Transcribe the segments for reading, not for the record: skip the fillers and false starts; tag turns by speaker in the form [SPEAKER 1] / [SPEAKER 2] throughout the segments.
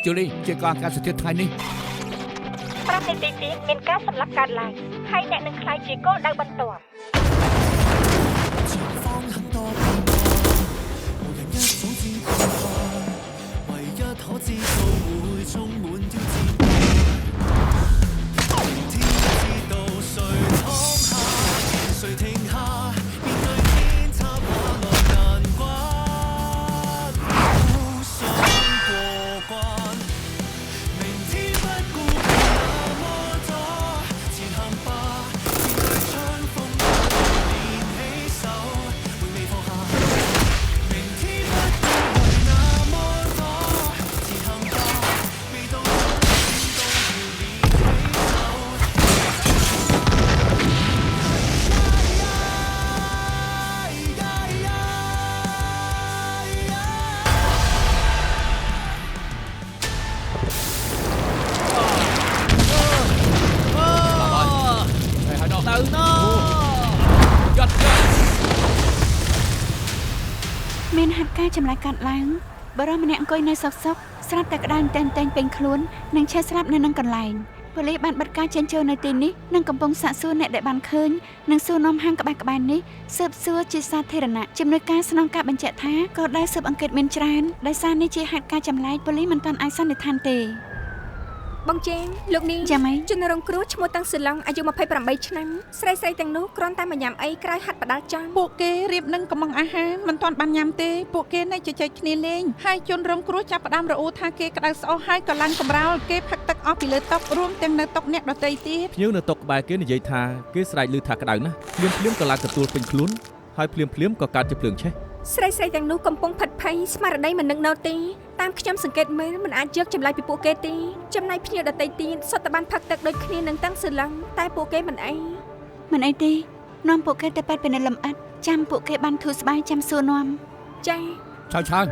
[SPEAKER 1] Julie ជាការសិទ្ធិថ្ងៃនេះ
[SPEAKER 2] 5នាទីទៀតមានការសម្លាប់កើតឡើងហើយអ្នកនឹងខ្លាយជាគោលដៅបន្ទាប់
[SPEAKER 3] 前方很多變幻，無人一早知變幻，唯一可知道會充滿挑戰。明天不知道誰躺下，誰停下，面對天插下來難關，互相過關。明天不顧那麼多，前行吧，面對春風不練起手，永未放下。明天不顧那麼多，前行吧，未到終點都要練起手。
[SPEAKER 1] ទៅណយត់
[SPEAKER 4] មានហេតុការណ៍ចម្លែកកាត់ឡើងបរិមម្នាក់អង្គុយនៅសុកស្រាប់តែក្តៅតែងពេញខ្លួននិងឆេះស្លាប់នៅនឹងកន្លែងប៉ូលីសបានបិទការចេញចូលនៅទីនេះនិងកំពុងសាកសួរអ្នកដែលបានឃើញនិងសួរនាំហាងក្បែរនេះស៊ើបសួរជាសាធារណៈជំនួយការស្នងការបញ្ជាក់ថាក៏ដែលស៊ើបអង្កេតមានច្រើនដោយសារនេះជាហេតុការណ៍ចម្លែកប៉ូលីសមិនទាន់អាចសន្និដ្ឋានទេ
[SPEAKER 2] បងជេងលោកនាងជនរងគ្រោះឈ្មោះតាំងសិឡុងអាយុ28ឆ្នាំស្រីទាំងនោះគ្រាន់តែមកញ៉ាំអីក្រោយហាត់ផ្ដាល់ចំ
[SPEAKER 5] ពួកគេរៀបនឹងកំងអាហារមិនទាន់បានញ៉ាំទេពួកគេនៅជជែកគ្នាលេងហើយជនរងគ្រោះចាប់ផ្ដើមរអ៊ូថាគេក្តៅស្អុះហើយក៏ឡើងកម្រោលគេផឹកទឹកអស់ពីលើតុរួមទាំងនៅតុអ្នកដទៃទៀត
[SPEAKER 6] ភ្ញៀវនៅតុក្បែរគេនិយាយថាគេស្រែកឮថាក្តៅណាស់ភ្លាមក៏ឡើងទទួលពេញខ្លួនហើយភ្លាមក៏កើតជាភ្លើងឆេះ
[SPEAKER 2] ស្រីទាំងនោះកំពុងផិតភ័យស្មារតីមិននឹកនៅទេតាមខ្ញុំសង្កេតមើលមិនអាចយកចម្លើយពីពួកគេទេចំណែកភ្ញៀវដទៃទៀតសុទ្ធតែបានផឹកទឹកដូចគ្នានឹងតាំងសិឡុងតែពួកគេមិន
[SPEAKER 4] អីទេនាំពួកគេទៅពេទ្យពិនិត្យលម្អិតចាំពួកគេបានធូរស្បើយចាំសួរនាំ
[SPEAKER 2] ចា
[SPEAKER 1] ឆាវ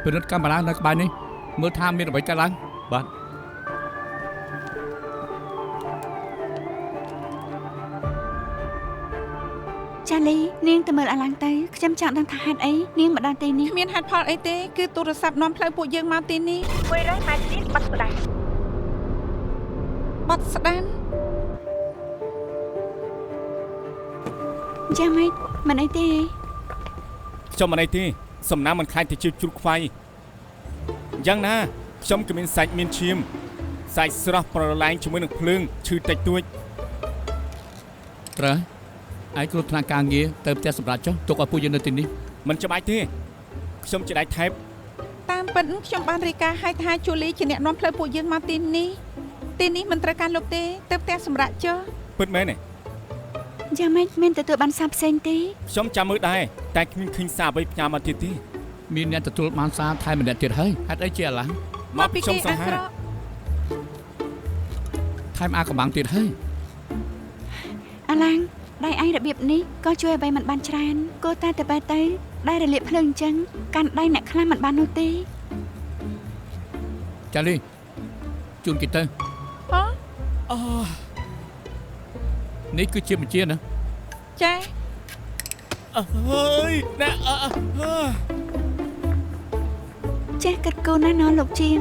[SPEAKER 1] ពិនិត្យកាមេរ៉ានៅក្បែរនេះមើលថាមានអ្វីកើតឡើង
[SPEAKER 6] បាទ
[SPEAKER 4] ចាលីនាងទៅមើលអាឡាំងទៅខ្ញុំចង់ដឹងថាហេតុអីនាងមកដល់ទីនេះ
[SPEAKER 5] គ្មានហេតុផលអីទេគឺទូរស័ព្ទនាំផ្លូវពួកយើងមកទីនេះ
[SPEAKER 2] 100ម៉ែត្រទៀតបាត់ស្ដាន
[SPEAKER 4] ចាំម៉េចមិនអីទេ
[SPEAKER 6] ខ្ញុំមិនអីទេសំណាមមិនខ្លាចទៅជាជ្រុកខ្វាយយ៉ាងណាខ្ញុំក៏មានសាច់មានឈាមសាច់ស្រស់ប្រឡែងជាមួយនឹងភ្លើងឈឺតិចតួច
[SPEAKER 1] ត្រូវឯងគ្រោះថ្នាក់ការងារទៅផ្ទះសម្រាប់ចុះទុកឲ្យពួកយើងនៅទីនេះ
[SPEAKER 6] មិនច្បាច់ទេខ្ញុំជាដៃថែប
[SPEAKER 5] តាមពិតខ្ញុំបានរាយការណ៍ឲ្យថាជូលីជាអ្នកនាំផ្លូវពួកយើងមកទីនេះមិនត្រូវការលុបទេទៅផ្ទះសម្រាប់ចុះ
[SPEAKER 6] ពិតមែនទេ
[SPEAKER 4] យ៉ាងម៉េចមានទទួលបានសារផ្សេងទេ
[SPEAKER 6] ខ្ញុំចាំមើលដែរតែគ្មានឃើញសារអ្វីផ្ញើមកទៀតទេ
[SPEAKER 1] មានអ្នកទទួលបានសារថែមម្នាក់ទៀតហើយហេតុអីជាអាឡាំង
[SPEAKER 5] មកពីខ្ញុំសង្ហា
[SPEAKER 1] ថែមអាកំបាំងទៀតហើយ
[SPEAKER 4] អាឡាំងដៃឯងរបៀបនេះក៏ជួយអ្វីមិនបានច្រើនគោតែទៅបែរទៅដៃរលាកភ្លើងអញ្ចឹងកាន់ដៃអ្នកខ្លះមិនបាននោះទេ
[SPEAKER 1] ចាលីជូនគេទៅ
[SPEAKER 5] អូ
[SPEAKER 1] នេះគឺជាបញ្ជាណា
[SPEAKER 5] ចា
[SPEAKER 6] អើយណែ
[SPEAKER 4] ចេះកាត់គូណាស់ណលោកជាង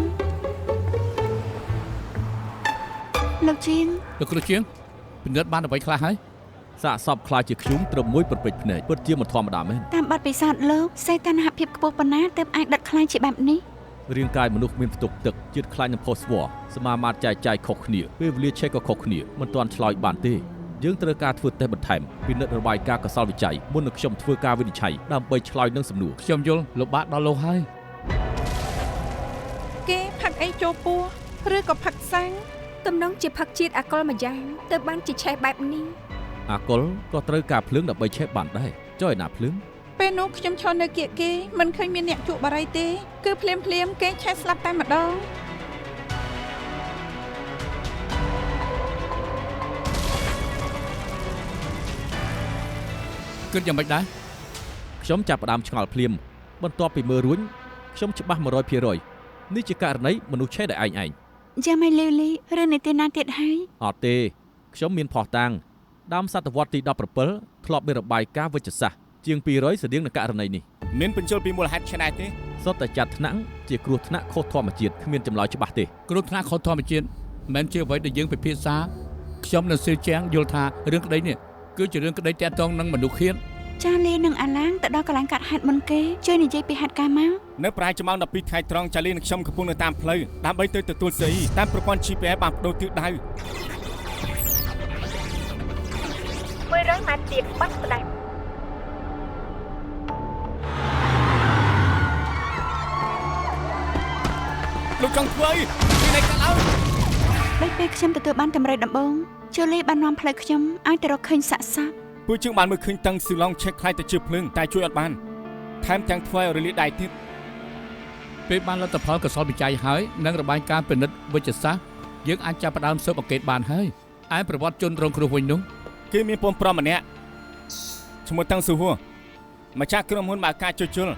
[SPEAKER 1] លោកគ្រូជាងពិនិត្យបានអ្វីខ្លះហើយ
[SPEAKER 6] សាកសពខ្លាចជាខ្ញុំត្រឹមមួយប្រពេចភ្នែកពិតជាមិនធម្មតាមែន
[SPEAKER 4] តាមបទពិសោធន៍លោកសេតនភាពខ្ពស់ប៉ុណ្ណាទើបអាចដុតខ្លាចជាបែបនេះ
[SPEAKER 6] រាងកាយមនុស្សមានផ្ទុកទឹកជាតិខ្លាញ់និងផូស្វ័រសមាមាត្រចែកចាយខុសគ្នាពេលវេលាឆេះក៏ខុសគ្នាមិនទាន់ឆ្លើយបានទេយើងត្រូវការធ្វើតេស្តបន្ថែមពិនិត្យរបាយការណ៍កសលវិច័យមុននឹងខ្ញុំធ្វើការវិនិច្ឆ័យដើម្បីឆ្លើយនឹងសំណួរ
[SPEAKER 1] ខ្ញុំយល់លោកបាក់ដល់លោកហើយ
[SPEAKER 5] គេផឹកអីចូលពោះឬក៏ផឹកសាំង
[SPEAKER 2] ទំនងជាផឹកជាតិអាល់កុលមួយយ៉ាងទៅបានជាឆេះបែបនេះ
[SPEAKER 6] អាល់កុលក៏ត្រូវការភ្លើងដើម្បីឆេះបានដែរចុះឯណាភ្លើង
[SPEAKER 5] ពេលនោះខ្ញុំឈរនៅគៀកគេមិនឃើញមានអ្នកជក់បារីទេគឺភ្លាមគេឆេះស្លាប់តែម្ដង
[SPEAKER 1] គិតយ៉ាងម៉េចដែរ
[SPEAKER 6] ខ្ញុំចាប់ផ្ដើមឆ្ងល់ភ្លាមបន្ទាប់ពីមើលរួញខ្ញុំច្បាស់ 100% នេះជាករណីមនុស្សឆេះដោយឯង
[SPEAKER 4] ចាំឲ្យលីរឿងនីតិណាទៀតហើយ
[SPEAKER 6] អត់ទេខ្ញុំមានផុសតាំងដើមសតវត្សទី17ធ្លាប់មានរបាយការណ៍វិទ្យាសាស្ត្រជាង200ស្តៀងនឹងករណីនេះ
[SPEAKER 7] មានបញ្ជូលពីមូលហេតុឆ្នៃទេ
[SPEAKER 6] សុទ្ធតែចាត់ថ្នាក់ជាគ្រោះថ្នាក់ខុសធម្មជាតិគ្មានចម្លើយច្បាស់ទេ
[SPEAKER 1] គ្រោះថ្នាក់ខុសធម្មជាតិមិនជាអ្វីដែលយើងពិភាក្សាខ្ញុំនៅសិលជាងយល់ថារឿងក្តីនេះគឺជារឿងក្តីតាក់ទងនឹងមនុស្សឃាត
[SPEAKER 4] ចាលីនិងអាឡាងទៅដល់កន្លែងកាត់ហេតុមុនគេជួយនិយាយពីហេតុការណ៍មក
[SPEAKER 7] នៅប្រហែលម៉ោង 12 ថ្ងៃត្រង់ចាលីនិងខ្ញុំកំពុងនៅតាមផ្លូវដើម្បីទៅទទួលស្រីតាមប្រព័ន្ធ GPS បានបដូរទិសដៅ
[SPEAKER 2] 100 ម៉ែត្រទៀតបាត់ស្ដាច់
[SPEAKER 7] លោកចង់ធ្វើអីមានអីកើតឡើង
[SPEAKER 4] ដូចពេលខ្ញុំទទួលបានតម្រុយដំបងជូលីបាននាំផ្លូវខ្ញុំឲ្យទៅរកឃើញសាកសព
[SPEAKER 7] ពួកយើងបានមើលឃើញតាំងស៊ូឡុងឆេកខ្លាយទៅជាភ្លើងតែជួយអត់បានថែមទាំងធ្វើឲ្យរលាយដៃទៀត
[SPEAKER 1] ពេលបានលទ្ធផលកសលវិច័យហើយនិងរបាយការណ៍ពិនិត្យវិទ្យាសាស្ត្រយើងអាចចាប់ផ្ដើមស៊ើបអង្កេតបានហើយឯប្រវត្តិជនរងគ្រោះវិញនោះ
[SPEAKER 7] គេមានពំប្រម្នាក់ឈ្មោះតាំងស៊ូហួរម្ចាស់ក្រុមហ៊ុនបើការជួសជុល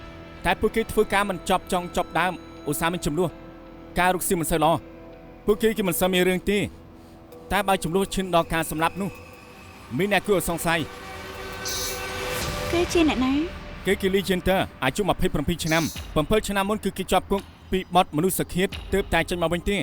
[SPEAKER 7] តែពួកគេធ្វើការមិនចប់ចង់ចប់ដើមឧស្សាហ៍មានចំនួនការរុកស៊ីមិនសូវល្អពួកគេមិនសូវមានរឿងទេតែបើចំនួនឈានដល់ការសម្លាប់នោះមានអ្នកគួរសង្ស័យ
[SPEAKER 4] គេជាអ្នកណា
[SPEAKER 7] គេ Legender អាយុ27 ឆ្នាំ 7 ឆ្នាំមុនគឺគេជាប់គុកពីបទមនុស្សឃាតទើបតែចេញមកវិញទេ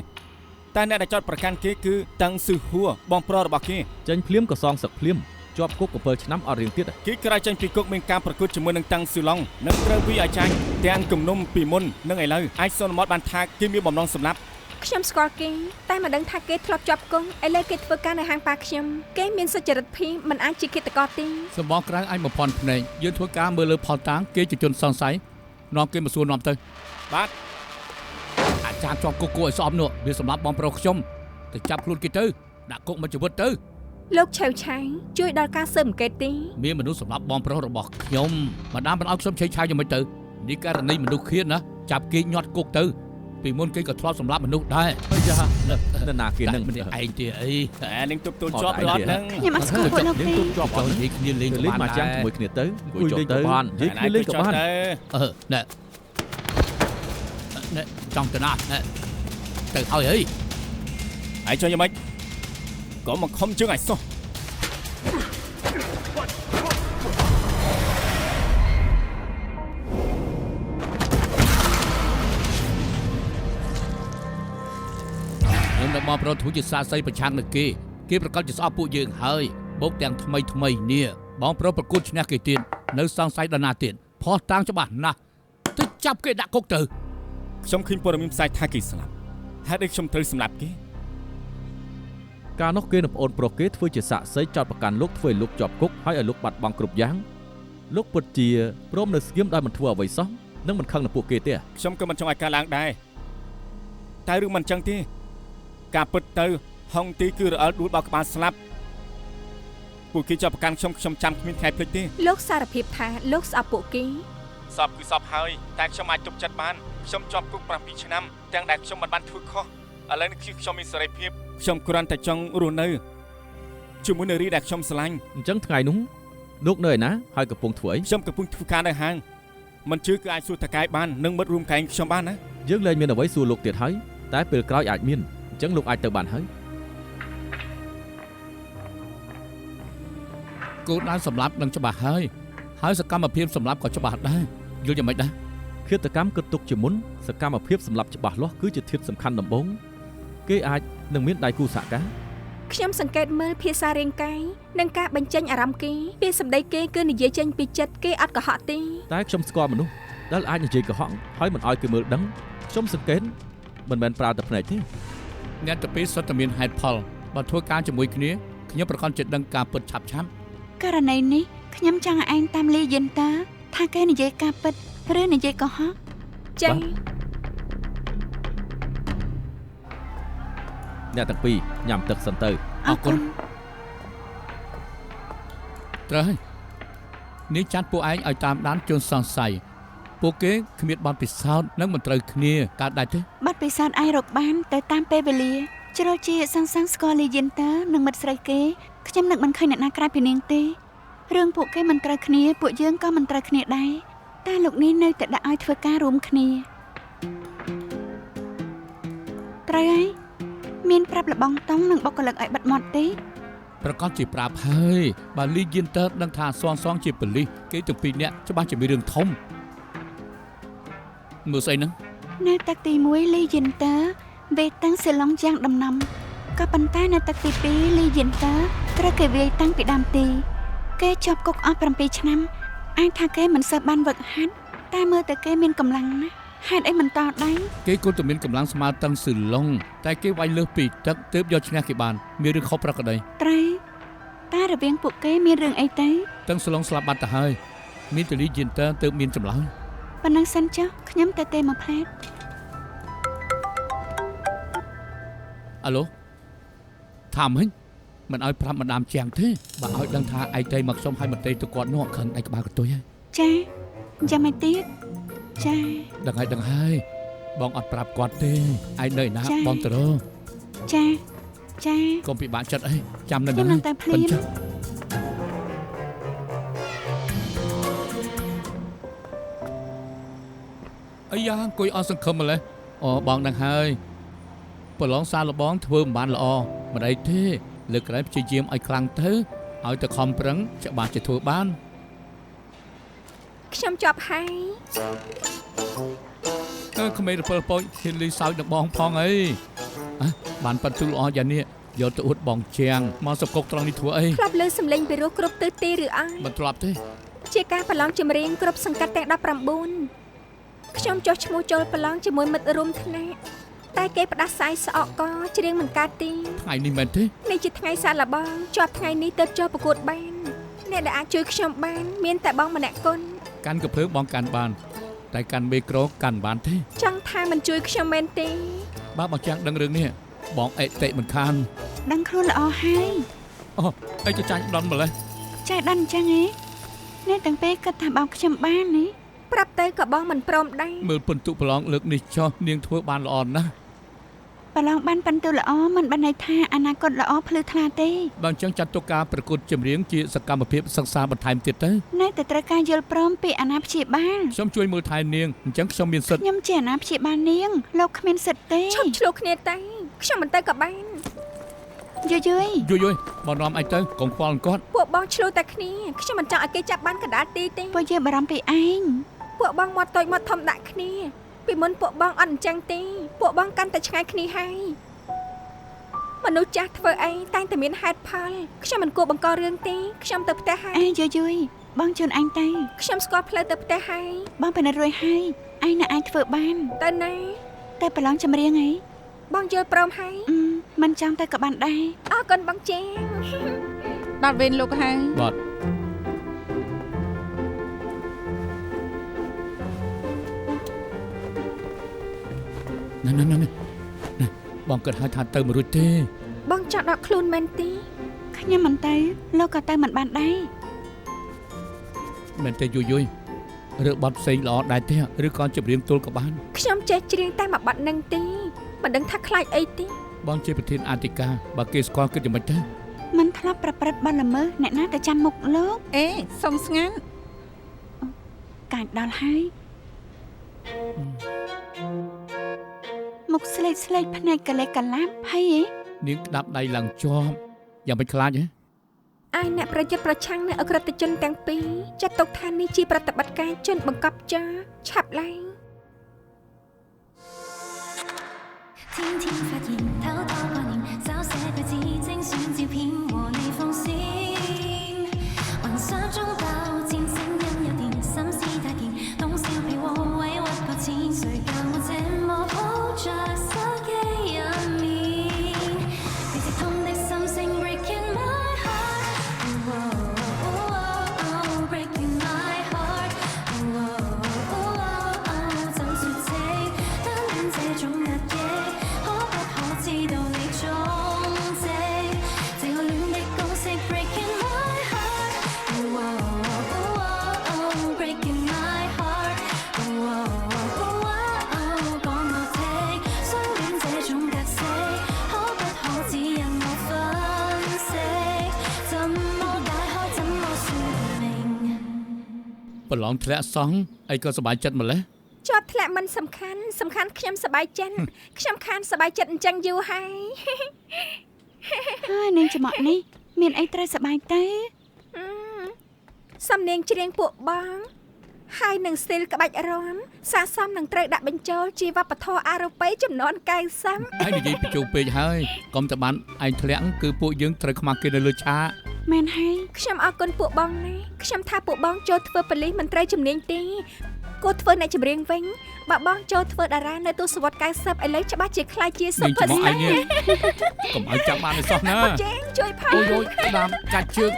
[SPEAKER 7] តែអ្នកដែលចោទប្រកាន់គេគឺតាំងស៊ឺហួរបងប្រុសរបស់គេ
[SPEAKER 6] ចេញភ្លាមក៏សងសឹកភ្លាមជាប់គុក7 ឆ្នាំអត់រៀងទៀត
[SPEAKER 7] គេក្រោយចេញពីគុកមានការប្រកួតជាមួយនឹងតាំងស៊ឺឡុងនិងត្រូវវាឲ្យចាញ់ទាំងគំនុំពីមុននិងឥឡូវអាចសន្មតបានថាគេមានបំណងសម្លាប់
[SPEAKER 2] ខ្ញុំស្គាល់គេតែមិនដឹងថាគេធ្លាប់ជាប់គុកឥឡូវគេធ្វើការនៅហាងប៉ាខ្ញុំគេមានសុចរិតភីមិនអាចជាឃាតករទេ
[SPEAKER 1] សម្បកក្រៅអាចបំផន់ភ្នែកយើងធ្វើការមើលលើផលតាំងគេជាជនសង្ស័យនាំគេមកសួរនាំទៅ
[SPEAKER 7] បាទ
[SPEAKER 1] អាចារ្យជាប់គុកគួរឲ្យស្អប់នោះវាសម្រាប់បងប្រុសខ្ញុំទៅចាប់ខ្លួនគេទៅដាក់គុកមកជីវិតទៅ
[SPEAKER 2] លោកឆៅឆាយជួយដល់ការស៊ើបអង្កេតទេ
[SPEAKER 1] មានមនុស្សសម្រាប់បងប្រុសរបស់ខ្ញុំម្ដាមមិនឲ្យខ្ញុំឆេកឆាយយ៉ាងម៉េចទៅនេះករណីមនុស្សឃាតណាចាប់គេញាត់គុកទៅពីមុនគេក៏ធ្លាប់សម្លាប់មនុស្សដែរ
[SPEAKER 6] យ៉ានរណាគេនឹង
[SPEAKER 1] មិនឯងទេអី
[SPEAKER 7] តែនឹងទប់ទល់ជាប់រត់នឹង
[SPEAKER 4] ខ្ញុំអត់ស្គាល់ពួកលោកទេ
[SPEAKER 1] ជាប់ទៅនិយាយគ្នាលេង
[SPEAKER 6] លេង
[SPEAKER 1] ក៏
[SPEAKER 6] មក
[SPEAKER 1] បាន
[SPEAKER 6] ចាំ
[SPEAKER 1] ដែរ
[SPEAKER 6] ជាមួយគ្នាទៅអង្គុយលេងក៏បាននិយាយគ្នាលេងក៏បាន
[SPEAKER 1] ណែចង់ទៅណាទៅហើយអី
[SPEAKER 7] ហើយចុះយ៉ាងម៉េចក៏មកខំជើងឲ្យសោះ
[SPEAKER 1] ខ្ញុំដល់បងប្រុសធូរជាសាស័យប្រឆាំងនឹងគេប្រកាសជាស្អប់ពួកយើងហើយបោកទាំងថ្មីនេះបងប្រុសប្រកួតឈ្នះគេទៀតនៅសង្ស័យដល់ណាទៀតផោះតាំងច្បាស់ណាស់ទៅចាប់គេដាក់គុកទៅ
[SPEAKER 7] ខ្ញុំឃើញព័ត៌មានផ្សាយថាគេស្លាប់ហេតុអីខ្ញុំត្រូវសម្លាប់គេ
[SPEAKER 6] កាលនោះគេនិងប្អូនប្រុសគេធ្វើជាសាក្សីចោទប្រកាន់លោកធ្វើឲ្យលោកជាប់គុកហើយឲ្យលោកបាត់បង់គ្រប់យ៉ាងលោកពិតជាព្រមនៅស្ងៀមដោយមិនធ្វើអ្វីសោះនិងមិនខឹងនឹងពួកគេទេ
[SPEAKER 7] ខ្ញុំក៏មិនចង់ឲ្យការឡើងដែរតែរឿងមិនចឹងទេការពិតទៅហុងទីគឺរអិលដួលបោកក្បាលស្លាប់ពួកគេចាប់ប្រកាន់ខ្ញុំចាំគ្មានថ្ងៃភ្លេចទេ
[SPEAKER 2] លោកសារភាពថាលោកស្អប់ពួកគេ
[SPEAKER 7] សពគឺសពហើយតែខ្ញុំអាចទប់ចិត្តបានខ្ញុំជាប់គុក7 ឆ្នាំទាំងដែលខ្ញុំមិនបានធ្វើខុសឥឡូវនេះខ្ញុំមានសេរីភាពខ្ញុំគ្រាន់តែចង់រស់នៅជាមួយនារីដែលខ្ញុំស្រឡាញ់
[SPEAKER 6] អញ្ចឹងថ្ងៃនោះលោកនៅឯណាហើយកំពុងធ្វើអី
[SPEAKER 7] ខ្ញុំកំពុងធ្វើការនៅហាងមិនជឿគឺអាចសួរតកែបាននិងមិត្តរួមកែងខ្ញុំបានណា
[SPEAKER 6] យើងលែងមានអ្វីសួរលោកទៀតហើយតែពេលក្រោយអាចមានអញ្ចឹងលោកអាចទៅបានហើយ
[SPEAKER 1] គោលដៅសម្លាប់នឹងច្បាស់ហើយសកម្មភាពសម្លាប់ក៏ច្បាស់ដែរយល់យ៉ាងម៉េចដែរ
[SPEAKER 6] ឃាតកម្មគិតទុកជាមុនសកម្មភាពសម្លាប់ច្បាស់លាស់គឺជាធាតុសំខាន់ដំបូងគេអាចនឹងមានដៃគូសហការ
[SPEAKER 2] ខ្ញុំសង្កេតមើលភាសារាងកាយនិងការបញ្ចេញអារម្មណ៍គេពាក្យសម្ដីគេគឺនិយាយចេញពីចិត្តគេអត់កុហកទេ
[SPEAKER 6] តែខ្ញុំស្គាល់មនុស្សដែលអាចនិយាយកុហកហើយមិនឲ្យគេមើលដឹងខ្ញុំសង្កេតមិនមែនប្រើតែភ្នែកទេ
[SPEAKER 1] អ្នកទៅពេលសុទ្ធតែមានហេតុផលបើធ្វើការជាមួយគ្នាខ្ញុំប្រកាសជាដឹងការពិតឆាប់
[SPEAKER 4] ករណីនេះខ្ញុំចង់ឲ្យឯងតាមលីយិនតាថាគេនិយាយការពិតឬនិយាយកុហក
[SPEAKER 2] ចេះ
[SPEAKER 6] អ្នកទាំងពីរញ៉ាំទឹកសិនទៅ
[SPEAKER 1] អរគុណត្រូវហើយនេះចាត់ពួកឯងឲ្យតាមដានជនសង្ស័យពួកគេគ្មានបទពិសោធន៍និងមិនត្រូវគ្នាកើតដែរទេ
[SPEAKER 4] បាត់ពិសោធន៍ឯងរកបានទៅតាមពេលវេលាជ្រុលជាសង្ស័ងស្គាល់លីយិនតានិងមិត្តស្រីគេខ្ញុំនឹកមិនឃើញអ្នកណាក្រៅពីនាងទេរឿងពួកគេមិនត្រូវគ្នាពួកយើងក៏មិនត្រូវគ្នាដែរតែលោកនេះនៅតែដាក់ឲ្យធ្វើការរួមគ្នាត្រូវហើយមានប្រាប់លបងតង់និងបុគ្គលិកឲ្យបាត់មាត់ទេ
[SPEAKER 1] ប្រកាសជាប្រាប់ហើយបើលីយិនតើដឹងថាសងជាប៉ូលីសគេទាំងពីរនាក់ច្បាស់ជាមានរឿងធំ មើលស្អីហ្នឹង
[SPEAKER 4] នៅទឹកទី1 Lee Yinter វាយតាំងសិឡុងយ៉ាងដំណំក៏ប៉ុន្តែនៅទឹកទី2 Lee Yinter ត្រូវគេវាយតាំងពីដើមទីគេជាប់គុកអស់7ឆ្នាំអាចថាគេមិនសូវបានវឹកហាត់តែមើលទៅគេមានកម្លាំងណាស់ហេតុអីមិនតដៃ
[SPEAKER 1] គេគួរតែមានកម្លាំងស្មើតឹងស៊ឺឡុងតែគេវាយលើសពីទឹកទើបយកឈ្នះគេបានមានរឿងខុសប្រក្រតី
[SPEAKER 4] ត្រូវតែរវាងពួកគេមានរឿងអីទៅ
[SPEAKER 1] តឹងស៊ឺឡុងស្លាប់បាត់ទៅហើយមានតលីយិនតើទើបមានចម្លើយ
[SPEAKER 4] ប៉ុណ្ណឹងសិនចុះខ្ញុំទៅទេមកផ្លែត
[SPEAKER 1] អាឡូថាមិញមិនឲ្យប្រាប់ម្ដាមជាងទេបើឲ្យដឹងថាឯងទៅមកខ្ញុំឲ្យមន្ត្រីទៅគាត់នោះខឹងឯងក្បាលកតុយហើយ
[SPEAKER 4] ចាចាំមកទៀតចា
[SPEAKER 1] ដឹងហើយបងអត់ប្រាប់គាត់ទេឯងនៅណាបងទៅរក
[SPEAKER 4] ចា
[SPEAKER 1] កុំពិបាកចិត្តអីចាំនៅ
[SPEAKER 4] ខ្ញុំ
[SPEAKER 1] ហ្នឹង
[SPEAKER 4] នឹងតែភ្លាម
[SPEAKER 1] អាយ៉ាអង្គុយអស់សង្ឃឹមម្លេះអូបងដឹងហើយប្រឡងសារលបងធ្វើមិនបានល្អមិនអីទេលើកក្រោយព្យាយាមឲ្យខ្លាំងទៅឲ្យតែខំប្រឹងច្បាស់ជាធ្វើបាន
[SPEAKER 2] ខ្ញុំជាប់ហើយ
[SPEAKER 1] ក្មេងរពើពូចហ៊ានលីសោចនឹងបងផងអីបានប៉ាត់ទូលល្អយ៉ាងនេះយកទៅអួតបងជាងមកសកុកត្រង់នេះធ្វើអី
[SPEAKER 2] ធ្លាប់លើសម្លេងពីរោះគ្រប់ទិសទីឬអត់
[SPEAKER 1] មិនធ្លាប់ទេ
[SPEAKER 2] ជាការប្រឡងចម្រៀងគ្រប់សង្កាត់ទាំង19ខ្ញុំចុះឈ្មោះចូលប្រឡងជាមួយមិត្តរួមថ្នាក់តែគេផ្ដាសាយស្អកកច្រៀងមិនកើតទេ
[SPEAKER 1] ថ្ងៃនេះមែនទេ
[SPEAKER 2] នេះជាថ្ងៃសាឡបងជាប់ថ្ងៃនេះទៅចុះប្រកួតបានអ្នកដែលអាចជួយខ្ញុំបានមានតែបងម្នាក់គុណ
[SPEAKER 1] កាន់កភ្លើងបងកាន់បានតែកាន់មេក្រូកាន់បានទេ
[SPEAKER 2] ចង់ថាមិនជួយខ្ញុំមែនទេ
[SPEAKER 1] បើបងចាំងដឹងរឿងនេះបងអេតិមិនខាន
[SPEAKER 4] ដឹងខ្លួនល្អហើយ
[SPEAKER 1] អូអីចាញ់ដន់ម្លេះ
[SPEAKER 4] ចាស់ដល់អញ្ចឹងហ៎អ្នកទាំងពីរគិតថាបងខ្ញុំបាននេះ
[SPEAKER 2] ប្រាប់ទៅក៏បងមិនព្រមដែរ
[SPEAKER 1] មើលពិន្ទុប្រឡងលើកនេះចុះនាងធ្វើបានល្អណាស់
[SPEAKER 4] ប្រឡងបានប៉ិនទូល្អមិនបានន័យថាអនាគតល្អភ្លឺថ្លាទេ
[SPEAKER 1] បើអញ្ចឹងចាត់ទុកការប្រកួតចម្រៀងជាសកម្មភាពសិក្សាបន្ថែមទៀតទៅ
[SPEAKER 4] នៅតែត្រូវការយល់ព្រមពីអាណាព្យាបាល
[SPEAKER 1] ខ្ញុំជួយមើលថែនាងអញ្ចឹងខ្ញុំមានសិទ្ធិ
[SPEAKER 4] ខ្ញុំជាអាណាព្យាបាលនាងលោកគ្មានសិទ្ធិទេ
[SPEAKER 2] ឈប់ឆ្លោះគ្នាទៅខ្ញុំមិនទៅក៏បាន
[SPEAKER 4] យយ
[SPEAKER 1] យយបងនាំឯងទៅកុំខ្វល់គាត់
[SPEAKER 2] ពួកបងឆ្លោះតែគ្នាខ្ញុំមិនចង់ឲ្យគេចាប់បានកណ្ដាលទីទេ
[SPEAKER 4] ពួកយើងបារម្ភពីឯង
[SPEAKER 2] ពួកបងមាត់តូចមាត់ធំដាក់គ្នាពីមុនពួកបងអត់អញ្ចឹងទេពួកបងកាន់តែឆ្ងាយគ្នាហើយមនុស្សចាស់ធ្វើអីតែងតែមានហេតុផលខ្ញុំមិនគួរបង្ករឿងទេខ្ញុំទៅផ្ទះហើយ
[SPEAKER 4] ឯងយយបងជូនអញទៅ
[SPEAKER 2] ខ្ញុំស្គាល់ផ្លូវទៅផ្ទះហើយ
[SPEAKER 4] បងពិនិត្យរួចហើយឯងនៅអាចធ្វើបាន
[SPEAKER 2] ទៅណា
[SPEAKER 4] តែប្រឡងចម្រៀងអី
[SPEAKER 2] បងយល់ព្រមហើយ
[SPEAKER 4] មិនចង់ទៅក៏បានដែរ
[SPEAKER 2] អរគុណបងចា
[SPEAKER 5] ដល់វេនលោកហើយ
[SPEAKER 1] បាទណែបងគិតឲ្យថាទៅមិនរួចទេ
[SPEAKER 2] បងចង់ដកខ្លួនមែនទេ
[SPEAKER 4] ខ្ញុំមិនទៅលោកក៏ទៅមិនបានដែរ
[SPEAKER 1] មែនទេយយឬបត់ផ្សេងល្អដែរទេឬក៏ចម្រៀងទល់ក៏បាន
[SPEAKER 2] ខ្ញុំចេះច្រៀងតែមួយបទនឹងទេមិនដឹងថាខ្លាចអីទេ
[SPEAKER 1] បងជាប្រធានអធិការបើគេស្គាល់គិតយ៉ាងម៉េចទៅ
[SPEAKER 4] មិនធ្លាប់ប្រព្រឹត្តបទល្មើសអ្នកណាទៅចាំមុខលោក
[SPEAKER 5] អេសុំស្ងាត់
[SPEAKER 4] កាច់ដល់ហើយមុខស្លេកភ្នែកកលេសកលាប់ហើយឯង
[SPEAKER 1] នាងក្តាប់ដៃឡើងជាប់យ៉ាងមិនខ្លាចហ៎
[SPEAKER 2] ឯអ្នកប្រយុទ្ធប្រឆាំងនឹងអក្រិតជនទាំងពីរចាត់ទុកថានេះជាប្រតិបត្តិការជនបង្កប់ចោលឆាប់ឡើង
[SPEAKER 8] 听听发现，偷偷挂念，早些日子精選照片和你奉線。幻想中鬥戰聲音有電，心思太健，通宵被窩委屈擱淺，誰教我這麼抱着手機入面？被直痛的心聲 breaking my heart。Breaking my heart，怎說起單戀這種壓抑，可不可知道你蹤跡？這個戀的公式 breaking my heart，breaking my heart，講我聽，相戀這種格式，可不可指引我分析？怎麼解開，怎麼說明？
[SPEAKER 1] ប្រឡងធ្លាក់សងអីក៏សប្បាយចិត្តម្លេះ
[SPEAKER 2] ជាប់ធ្លាក់មិនសំខាន់ខ្ញុំសប្បាយចិត្តខ្ញុំខានសប្បាយចិត្តអញ្ចឹងយូរហើយ
[SPEAKER 4] ហើយនាងច្រមុះនេះមានអីត្រូវសប្បាយទៅ
[SPEAKER 2] សំនៀងច្រៀងពួកបង ហើយនឹងស្ទីលក្បាច់រាំស័ក្តិសមនឹងត្រូវដាក់បញ្ចូលជាវប្បធម៌អឺរ៉ុបចំនួន90
[SPEAKER 1] ហើយនិយាយបញ្ជោពេកហើយកុំតែបានឯងធ្លាក់គឺពួកយើងត្រូវខ្មាស់គេនៅលើឆាក
[SPEAKER 4] មែនហើយ
[SPEAKER 2] ខ្ញុំអរគុណពួកបងណាស់ខ្ញុំថាពួកបងចូលធ្វើប៉ូលីសមិនត្រូវជំនាញទេគួរធ្វើអ្នកចម្រៀងវិញបើបងចូលធ្វើតារានៅទសវត្សរ៍90ឥឡូវច្បាស់ជាខ្លាចជាសុ
[SPEAKER 1] នាង
[SPEAKER 2] ភ
[SPEAKER 1] ច្រមុះ
[SPEAKER 2] ស្តា
[SPEAKER 1] ឯងនេះកុំឲ្យចាប់បានឲ្យសោះណា
[SPEAKER 2] ជេងជួយផា
[SPEAKER 1] អូយក្តាមកាច់ជើង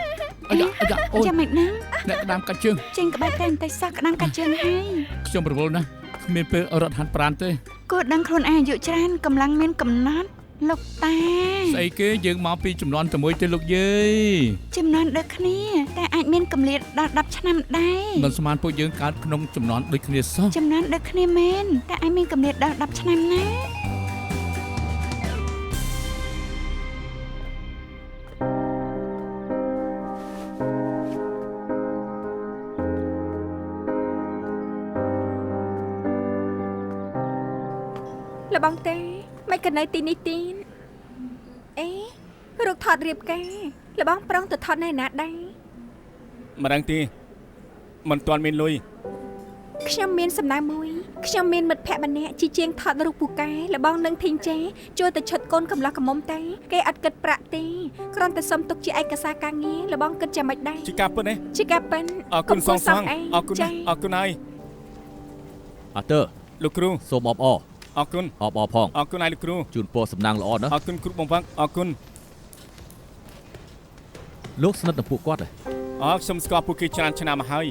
[SPEAKER 1] អាយ៉ាអូយ
[SPEAKER 4] ចាំមិនណា
[SPEAKER 1] អ្នកក្តាមកាច់ជើង
[SPEAKER 4] ចេញក្បាច់តែបន្តិចសោះក្តាមកាច់ជើងហើយ
[SPEAKER 1] ខ្ញុំរវល់ណាស់គ្មានពេលរត់ហាត់ប្រាណទេ
[SPEAKER 4] គួរដឹងខ្លួនឯងអាយុច្រើនកម្លាំងមានកំណត់លោកតា
[SPEAKER 1] ស្អីគេយើងមកពីចំនួនតែមួយទេលោកយាយ
[SPEAKER 4] ចំនួនដូចគ្នាតែអាចមានកម្លាតដល់10ឆ្នាំដែរ
[SPEAKER 1] មិនស្មានពួកយើងកើតក្នុងចំនួនដូចគ្នាសោះ
[SPEAKER 4] ចំនួនដូចគ្នាមែនតែអាចមានកម្លាតដល់10ឆ្នាំណា
[SPEAKER 2] លបងទេមិនក៏នៅទីនេះទីនអេរូបថតរៀបការលបងប្រុងទៅថតនៅណាដែរ
[SPEAKER 7] មិនដឹងទេមិនទាន់មានលុយ
[SPEAKER 2] ខ្ញុំមានសំណើមួយខ្ញុំមានមិត្តភក្តិម្នាក់ជាជាងថតរូបពូកែលបងនឹងធីងចេជួយទៅឈុតកូនកំឡោះកំមុំតែគេអត់គិតប្រាក់ទេគ្រាន់តែសុំទុកជាឯកសារការងារលបងគិតចាំមិនដែរ
[SPEAKER 7] ជាការពិតទេ
[SPEAKER 2] ជាការប៉ិន
[SPEAKER 7] អរគុណសងសង
[SPEAKER 2] ឯ
[SPEAKER 7] អរគុណណាស់អរគុណហើយ
[SPEAKER 6] អាទ័រ
[SPEAKER 7] លោកគ្រូ
[SPEAKER 6] សូមអបអរ
[SPEAKER 7] អរគុណ
[SPEAKER 6] អបអរផង
[SPEAKER 7] អរគុណហើយលោកគ្រូ
[SPEAKER 6] ជូនពរសំណាងល្អណាស់
[SPEAKER 7] អរគុណគ្រូបងវឹកអរគុណ
[SPEAKER 6] លោកស្និទ្ធនឹងពួកគាត់ទេ
[SPEAKER 7] ខ្ញុំស្គាល់ពួកគេច្រើនឆ្នាំមកហើយ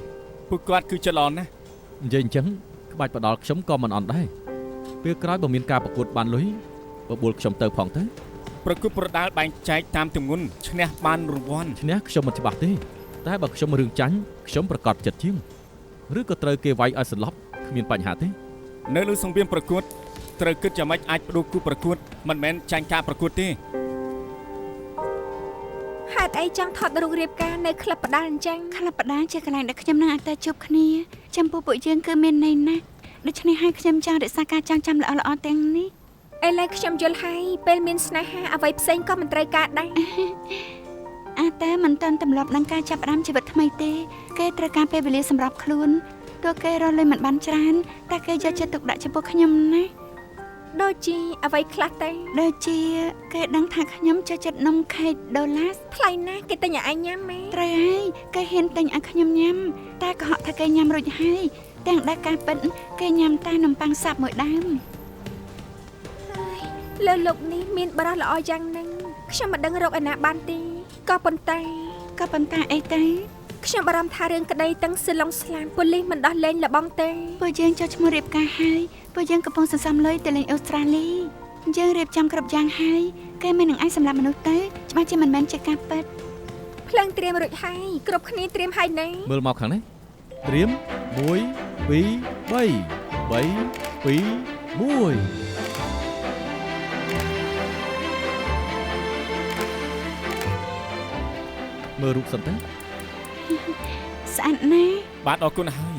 [SPEAKER 7] ពួកគាត់គឺចិត្តល្អណាស់
[SPEAKER 6] និយាយអញ្ចឹងក្បាច់ផ្ដាល់ខ្ញុំក៏មិនអន់ដែរពេលក្រោយបើមានការប្រកួតបានលុយបបួលខ្ញុំទៅផងទៅ
[SPEAKER 7] ប្រគល់ប្រដាល់បែងចែកតាមទម្ងន់ឈ្នះបានរង្វាន់
[SPEAKER 6] ឈ្នះខ្ញុំមិនច្បាស់ទេតែបើខ្ញុំរឿងចាញ់ខ្ញុំប្រកាសចិត្តជាងឬក៏ត្រូវគេវាយឲ្យសន្លប់គ្មានបញ្ហាទេ
[SPEAKER 7] នៅលើសង្គ្រាមប្រកួតត្រូវគិតយ៉ាងម៉េចអាចបដូរគូប្រកួតមិនមែនចាញ់ការប្រកួតទេ
[SPEAKER 2] ហេតុអីចង់ថតរូបរៀបការនៅក្លឹបផ្ដាល់អញ្ចឹង
[SPEAKER 4] ក្លឹបបដាជាកន្លែងដែលខ្ញុំនឹងអាចទៅជួបគ្នាចំពោះពួកយើងគឺមានន័យណាស់ដូច្នេះហើយខ្ញុំចង់រក្សាការចងចាំល្អៗទាំងនេះ
[SPEAKER 2] ឥឡូវខ្ញុំយល់ហើយពេលមានស្នេហាអ្វីផ្សេងក៏មិនត្រូវការដែរ
[SPEAKER 4] តែមិនទាន់ទម្លាប់នឹងការចាប់ផ្ដើមជីវិតថ្មីទេគេត្រូវការពេលវេលាសម្រាប់ខ្លួនទោះគេរលុយមិនបានច្រើនតែគេយកចិត្តទុកដាក់ចំពោះខ្ញុំណា
[SPEAKER 2] ដូចជាអ្វីខ្លះទៅ
[SPEAKER 4] ដូចជាគេដឹងថាខ្ញុំចូលចិត្តនំខេកដុល្លារ
[SPEAKER 2] ថ្លៃណាស់គេតែញ៉ាំឯងញ៉ាំមែន
[SPEAKER 4] ត្រូវហើយគេហ៊ានទិញឲ្យខ្ញុំញ៉ាំតែក៏ហក់ថាគេញ៉ាំរួចហើយទាំងដែលការពិតគេញ៉ាំតែនំប៉័ងសាប់មួយដើម
[SPEAKER 2] លើលោកនេះមានបរិះល្អយ៉ាងហ្នឹងខ្ញុំមិនដឹងរកឯណាបានទេក៏ប៉ុន្តែ
[SPEAKER 4] អីទៅ
[SPEAKER 2] ខ្ញុំបារម្ភថារឿងក្តីទាំងសិឡុងស្លាមប៉ូលីសមិនដោះលែងលបងទេ
[SPEAKER 4] ពួកយើងចូលឈ្មោះរៀបការហើយពួកយើងកំពុងសន្សំលុយទៅលេងអូស្ត្រាលីយើងរៀបចំគ្រប់យ៉ាងហើយគេមិននឹងអាចសម្លាប់មនុស្សទៅច្បាស់ជាមិនមែនជាការពិត
[SPEAKER 2] ភ្លើងត្រៀមរួចហើយគ្រប់គ្នាត្រៀមហើយណែ
[SPEAKER 6] មើលមកខាងនេះត្រៀម1 2 3 2 1 មើលរូបសិនទៅ
[SPEAKER 4] ស្អាតណាស់
[SPEAKER 7] បាទអរគុណហើយ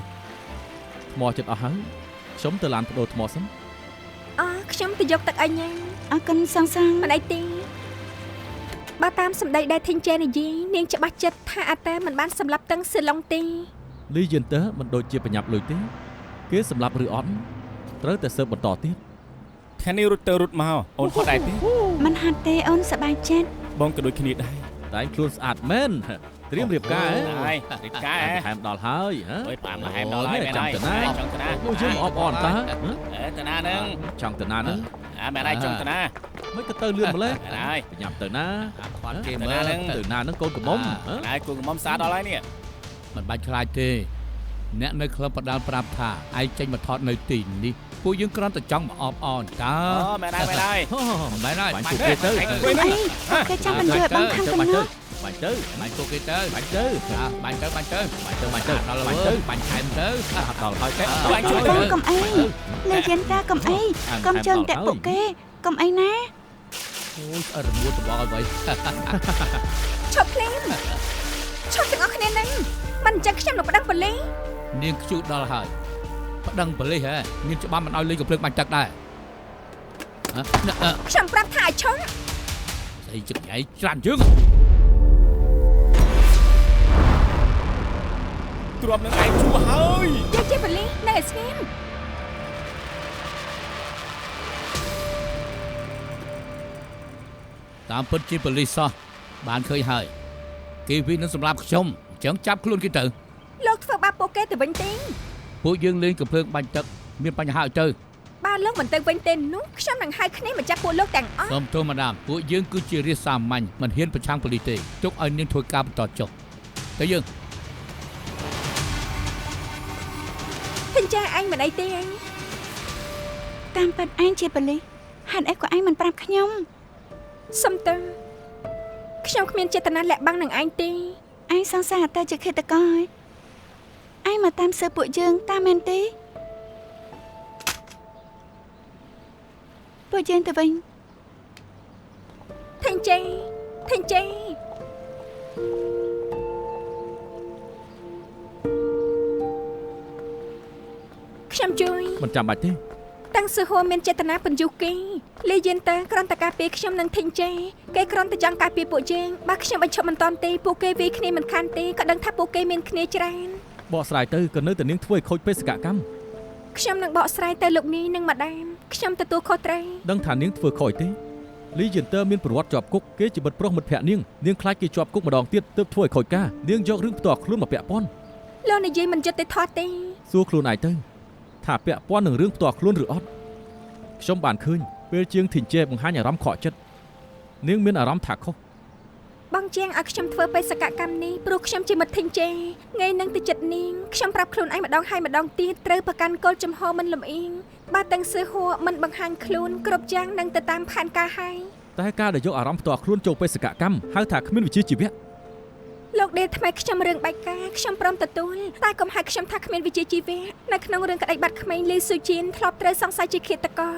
[SPEAKER 6] ថ្មចិត្តអស់ហើយខ្ញុំទៅឡានបដូរថ្មសិន
[SPEAKER 2] ខ្ញុំទៅយកទឹកអញញ៉ាំ
[SPEAKER 4] អរគុណសងសង
[SPEAKER 2] មិនអីទេបើតាមសម្ដីដែលធីងចេនិយាយនាងច្បាស់ចិត្តថាអាតែមិនបានសម្លាប់ទាំងសិឡុងទេ
[SPEAKER 6] លីយន្តើមិនដូចជាបញ្ញាប់លុយទេគេសម្លាប់ឬអត់ត្រូវតែស៊ើបបន្តទៀត
[SPEAKER 7] ថ្ងៃនេះរត់ទៅរត់មកអូនហត់ដែរទេ
[SPEAKER 4] មិនហាត់ទេអូនសប្បាយចិត្ត
[SPEAKER 7] បងក៏ដូចគ្នាដែរ
[SPEAKER 6] តែខ្លួនស្អាតមែនត្រៀមរៀបការហ៎
[SPEAKER 7] ហើយរៀបការហ៎
[SPEAKER 6] ថែមដល់ហើយហ៎
[SPEAKER 7] អើយតាមហែមដល់ហើយមែនហើយ
[SPEAKER 6] ចង់ទៅណា
[SPEAKER 7] ចង់ទៅណា
[SPEAKER 6] ពួកយើងអបអរតើ
[SPEAKER 7] ទៅណានឹង
[SPEAKER 6] ចង់ទៅណាហ្នឹង
[SPEAKER 7] មែនហើយចង់ទៅណា
[SPEAKER 6] មិនក៏ទៅលឿនម្លេះ
[SPEAKER 7] មែនហើយ
[SPEAKER 6] បញ្ញាប់ទៅណា
[SPEAKER 1] ខ្វាត់គេមើល
[SPEAKER 6] ទៅណាហ្នឹងកូនកំមុំ
[SPEAKER 7] ហើយគូកំមុំសាដល់ហើយនេះ
[SPEAKER 1] មិនបាច់ខ្លាចទេអ្នកនៅក្លឹបបដាល់ប្រាប់ថាឯងចេញមកថតនៅទីនេះពួកយើងគ្រាន់តែចង់មកអបអរតើ
[SPEAKER 7] មែនហើយមែនហើយ
[SPEAKER 1] មែនហើយ
[SPEAKER 6] បាញ់ពួកគេទៅ
[SPEAKER 4] អីគេចាំមិនយកបងខាងកំណត់
[SPEAKER 6] បាញ់ទៅ
[SPEAKER 1] បាញ់ពួកគេទៅ
[SPEAKER 6] បាញ់ទៅ
[SPEAKER 1] បាញ់ទៅបាញ់ទៅ
[SPEAKER 6] បាញ់ទៅបាញ់ទៅ
[SPEAKER 1] ដល់
[SPEAKER 6] បាញ់
[SPEAKER 1] ទៅ
[SPEAKER 6] ទៅ
[SPEAKER 1] បាញ់ថែមទៅ
[SPEAKER 6] ដល់ហើយគេ
[SPEAKER 7] បាញ់ជួយ
[SPEAKER 4] កុំអីលេយន្តតាកុំអីកុំជើងតាក់ពួកគេកុំអីណា
[SPEAKER 1] អូយអរមួតទៅបងអ្វី
[SPEAKER 2] ឈប់ភ្លាមឈប់ទាំងអស់គ្នាហ្នឹងមិនអញ្ចឹងខ្ញុំនឹងប្តឹងប៉ូលីស
[SPEAKER 1] នាងខ្ជូតដល់ហើយប្តឹងប៉ូលីសហ៎មានច្បាប់មិនឲ្យលេងកំភ្លើងបាញ់ទឹកដែរ
[SPEAKER 2] ខ្ញុំប្រាប់ថាឲ្យឈប់
[SPEAKER 1] ស្អីជឹកញ៉ៃច្រានយើង
[SPEAKER 7] ទ្រាំនឹងឯងជួហើយ
[SPEAKER 2] យើងជាប៉ូលីសនៅស្ងៀម
[SPEAKER 1] តាមពិតជាប៉ូលីសសោះបានឃើញហើយគេវិនិច្ឆ័យសម្រាប់ខ្ញុំអញ្ចឹងចាប់ខ្លួនគេទៅ
[SPEAKER 2] លោកធ្វើបាបពួកគេទៅវិញទេ
[SPEAKER 1] ពួកយើងលេងកំភ្លើងបាញ់ទឹកមានបញ្ហាអីទៅ
[SPEAKER 2] បើលោកមិនទៅវិញទេនោះខ្ញុំនឹងហៅគ្នាមកចាប់ពួកលោកទាំងអស់
[SPEAKER 1] សូមទោសម៉ាដាមពួកយើងគឺជារាជសាមញ្ញមិនហ៊ានប្រឆាំងប៉ូលីសទេទុកឲ្យនាងធ្វើការបន្តចុះទៅយើង
[SPEAKER 2] ថិនចាឯងមិនអីទេឯង
[SPEAKER 4] តាមពិតឯងជាប៉ូលីសហេតុអីក៏ឯងមិនប្រាប់ខ្ញុំ
[SPEAKER 2] សុំទៅខ្ញុំគ្មានចេតនាលាក់បាំងនឹងឯងទេ
[SPEAKER 4] ឯងសង្ស័យអត់ទៅជាឃាតករហើយឯងមកតាមសើពួកយើងតាមមែនទេពួកយើងទៅវិញ
[SPEAKER 2] ថិនចាខ្ញុំជួយ
[SPEAKER 6] មិនចាំបាច់ទេ
[SPEAKER 2] តាំងស៊ឺហួរមានចេតនាបញ្យុះគេលីយេនតាគ្រាន់តែការពារខ្ញុំនឹងថិនចេគេគ្រាន់តែចង់ការពារពួកយើងបើខ្ញុំបញ្ឈប់មិនតាន់ទេពួកគេវាយគ្នាមិនខានទេក៏ដឹងថាពួកគេមានគ្នាច្រើន
[SPEAKER 6] បកស្រាយទៅក៏នៅតែនាងធ្វើឲ្យខូចបេសកកម្ម
[SPEAKER 2] ខ្ញុំនឹងបកស្រាយទៅលោកនេះនិងម៉ាដាមខ្ញុំទទួលខុសត្រូវ
[SPEAKER 6] ដឹងថានាងធ្វើខូចទេលីយេនតើមានប្រវត្តិជាប់គុកគេជាមិត្តប្រុសមិត្តភក្តិនាងខ្លាចគេជាប់គុកម្ដងទៀតទើបធ្វើឲ្យខូចការនាងយករឿងផ្ទាល់ខ្លួនមកពាក់ព័ន្ធ
[SPEAKER 2] លោកនិយាយមិនយុត្តិធម៌ទេ
[SPEAKER 6] សួរខ្លួនឯងទៅថាពាក់ព័ន្ធនឹងរឿងផ្ទាល់ខ្លួនឬអត់ខ្ញុំបានឃើញពេលជាងធីនជេបង្ហាញអារម្មណ៍ខកចិត្តនាងមានអារម្មណ៍ថាខុស
[SPEAKER 2] បងជាងឲ្យខ្ញុំធ្វើបេសកកម្មនេះព្រោះខ្ញុំជាមិត្តថិនជេថ្ងៃនឹងទៅចិត្តនាងខ្ញុំប្រាប់ខ្លួនឯងម្ដងហើយម្ដងទៀតត្រូវប្រកាន់គោលចំហមិនលំអៀងបើតាំងស៊ឺហួរមិនបង្ហាញខ្លួនគ្រប់យ៉ាងនឹងទៅតាមផែនការហើយ
[SPEAKER 6] តែការដែលយកអារម្មណ៍ផ្ទាល់ខ្លួនចូលបេសកកម្មហៅថាគ្មានវិជ្ជាជីវៈ
[SPEAKER 2] លោកដេលថ្មីខ្ញុំរឿងបែកការខ្ញុំព្រមទទួលតែកុំហៅខ្ញុំថាគ្មានវិជ្ជាជីវៈនៅក្នុងរឿងក្តីបាត់ក្មេងលីស៊ូជីនធ្លាប់ត្រូវសង្ស័យជាឃាតករ